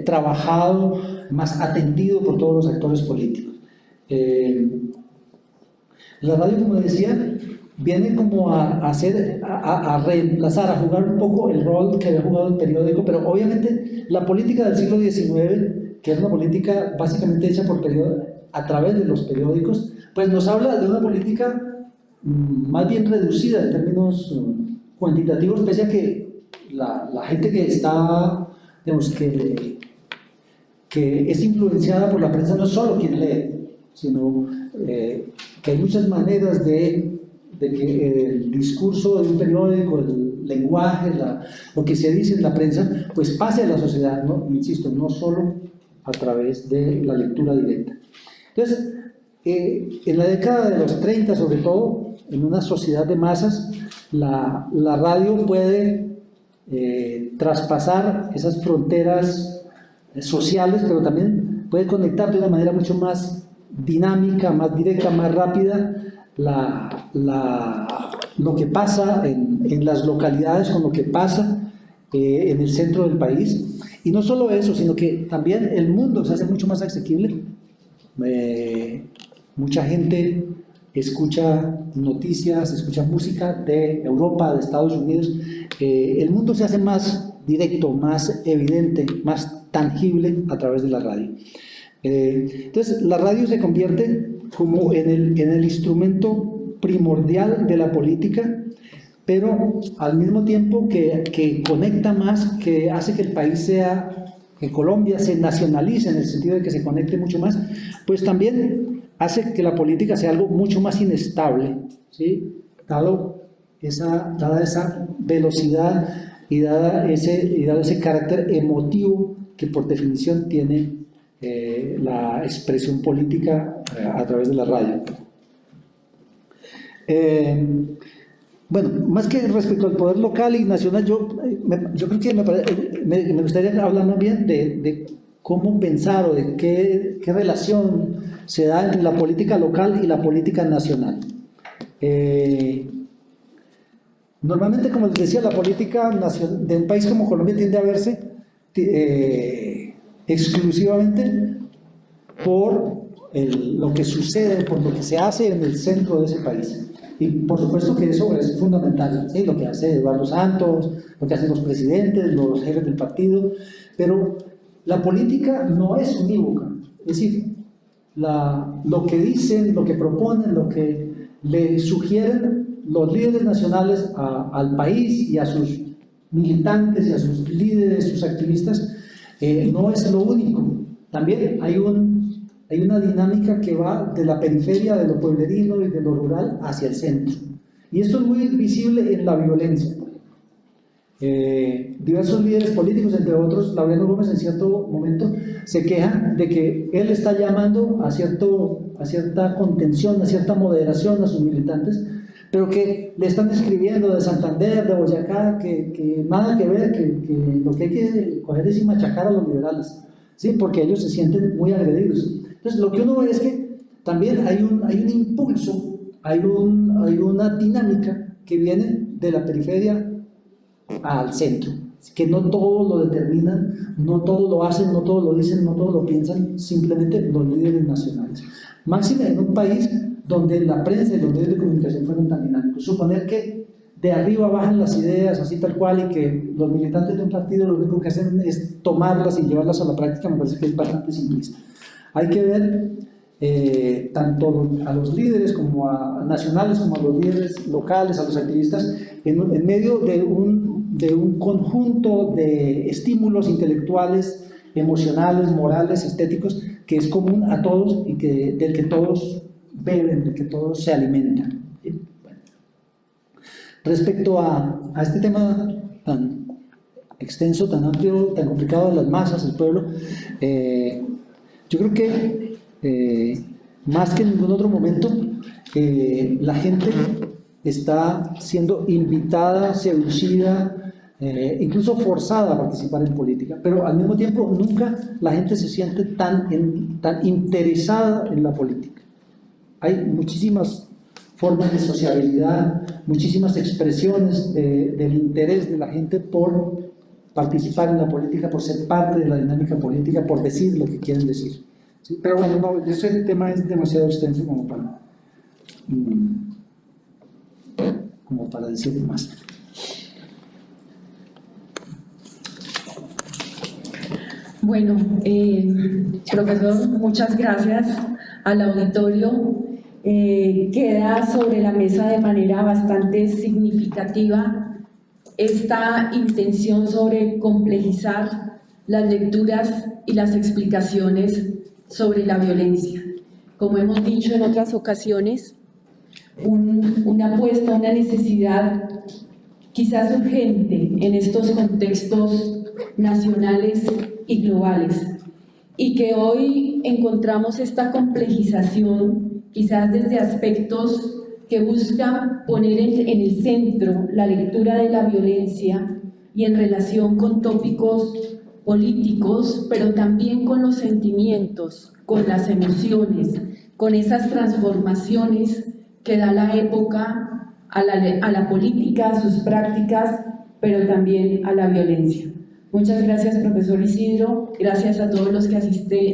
S1: trabajado, más atendido por todos los actores políticos. La radio, como decía, viene como a reemplazar, a jugar un poco el rol que había jugado el periódico, pero obviamente la política del siglo XIX, que es una política básicamente hecha a través de los periódicos, pues nos habla de una política más bien reducida en términos cuantitativos, pese a que la gente que está, digamos, que es influenciada por la prensa no es solo quien lee, sino que hay muchas maneras de que el discurso de un periódico, el lenguaje, lo que se dice en la prensa, pues pase a la sociedad, ¿no? Insisto, no solo a través de la lectura directa. Entonces, en la década de los 30, sobre todo, en una sociedad de masas, la radio puede traspasar esas fronteras sociales, pero también puede conectar de una manera mucho más dinámica, más directa, más rápida lo que pasa en las localidades con lo que pasa en el centro del país. Y no solo eso, sino que también el mundo se hace mucho más asequible. Mucha gente escucha noticias, escucha música de Europa, de Estados Unidos. El mundo se hace más directo, más evidente, más tangible a través de la radio. Entonces, la radio se convierte como en el instrumento primordial de la política, pero al mismo tiempo que conecta más, que hace que el país que Colombia se nacionalice en el sentido de que se conecte mucho más, pues también hace que la política sea algo mucho más inestable, ¿sí? Dada esa velocidad y dado ese carácter emotivo que por definición tiene la expresión política a través de la radio. Bueno, más que respecto al poder local y nacional, yo creo que me gustaría hablar más bien de cómo pensar o de qué relación se da entre la política local y la política nacional. Normalmente, como les decía, la política nacional de un país como Colombia tiende a verse exclusivamente por lo que sucede, por lo que se hace en el centro de ese país. Y por supuesto que eso es fundamental, ¿sí? Lo que hace Eduardo Santos, lo que hacen los presidentes, los jefes del partido, pero la política no es unívoca, es decir, lo que dicen, lo que proponen, lo que le sugieren los líderes nacionales al país y a sus militantes y a sus líderes, sus activistas, no es lo único. También hay una dinámica que va de la periferia, de lo pueblerino y de lo rural hacia el centro. Y esto es muy visible en la violencia. Diversos líderes políticos, entre otros, Laureano Gómez en cierto momento se queja de que él está llamando a cierta contención, a cierta moderación a sus militantes, pero que le están escribiendo de Santander, de Boyacá, que nada que ver, que lo que hay que coger es y machacar a los liberales, ¿sí? Porque ellos se sienten muy agredidos. Entonces, lo que uno ve es que también hay un impulso, hay una dinámica que viene de la periferia al centro, que no todo lo determinan, no todo lo hacen, no todo lo dicen, no todo lo piensan simplemente los líderes nacionales. Máxime en un país donde la prensa y los medios de comunicación fueron tan dinámicos. Suponer que de arriba bajan las ideas así tal cual y que los militantes de un partido lo único que hacen es tomarlas y llevarlas a la práctica, me parece que es bastante simplista. Hay que ver tanto a los líderes como a nacionales como a los líderes locales, a los activistas, en medio de un conjunto de estímulos intelectuales, emocionales, morales, estéticos, que es común a todos y del que todos beben, del que todos se alimentan. Bueno. Respecto a este tema tan extenso, tan amplio, tan complicado de las masas, el pueblo, yo creo que más que en ningún otro momento la gente está siendo invitada, seducida, incluso forzada a participar en política, pero al mismo tiempo nunca la gente se siente tan interesada en la política. Hay muchísimas formas de sociabilidad, muchísimas expresiones del interés de la gente por participar en la política, por ser parte de la dinámica política, por decir lo que quieren decir. ¿Sí? Pero bueno, no, ese tema es demasiado extenso como para decir más.
S2: Bueno, profesor, muchas gracias al auditorio. Queda sobre la mesa de manera bastante significativa esta intención sobre complejizar las lecturas y las explicaciones sobre la violencia. Como hemos dicho en otras ocasiones, una apuesta, una necesidad quizás urgente en estos contextos nacionales y globales, y que hoy encontramos esta complejización quizás desde aspectos que buscan poner en el centro la lectura de la violencia y en relación con tópicos políticos, pero también con los sentimientos, con las emociones, con esas transformaciones que da la época a la política, a sus prácticas, pero también a la violencia. Muchas gracias, profesor Isidro, gracias a todos los que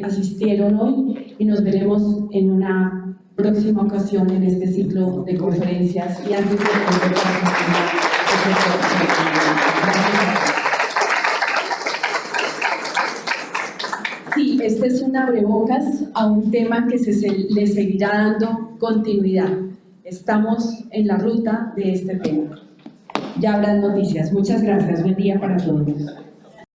S2: asistieron hoy y nos veremos en una próxima ocasión en este ciclo de conferencias. Y antes de sí, este es un abrebocas a un tema que le seguirá dando continuidad. Estamos en la ruta de este tema. Ya habrá noticias. Muchas gracias. Buen día para todos.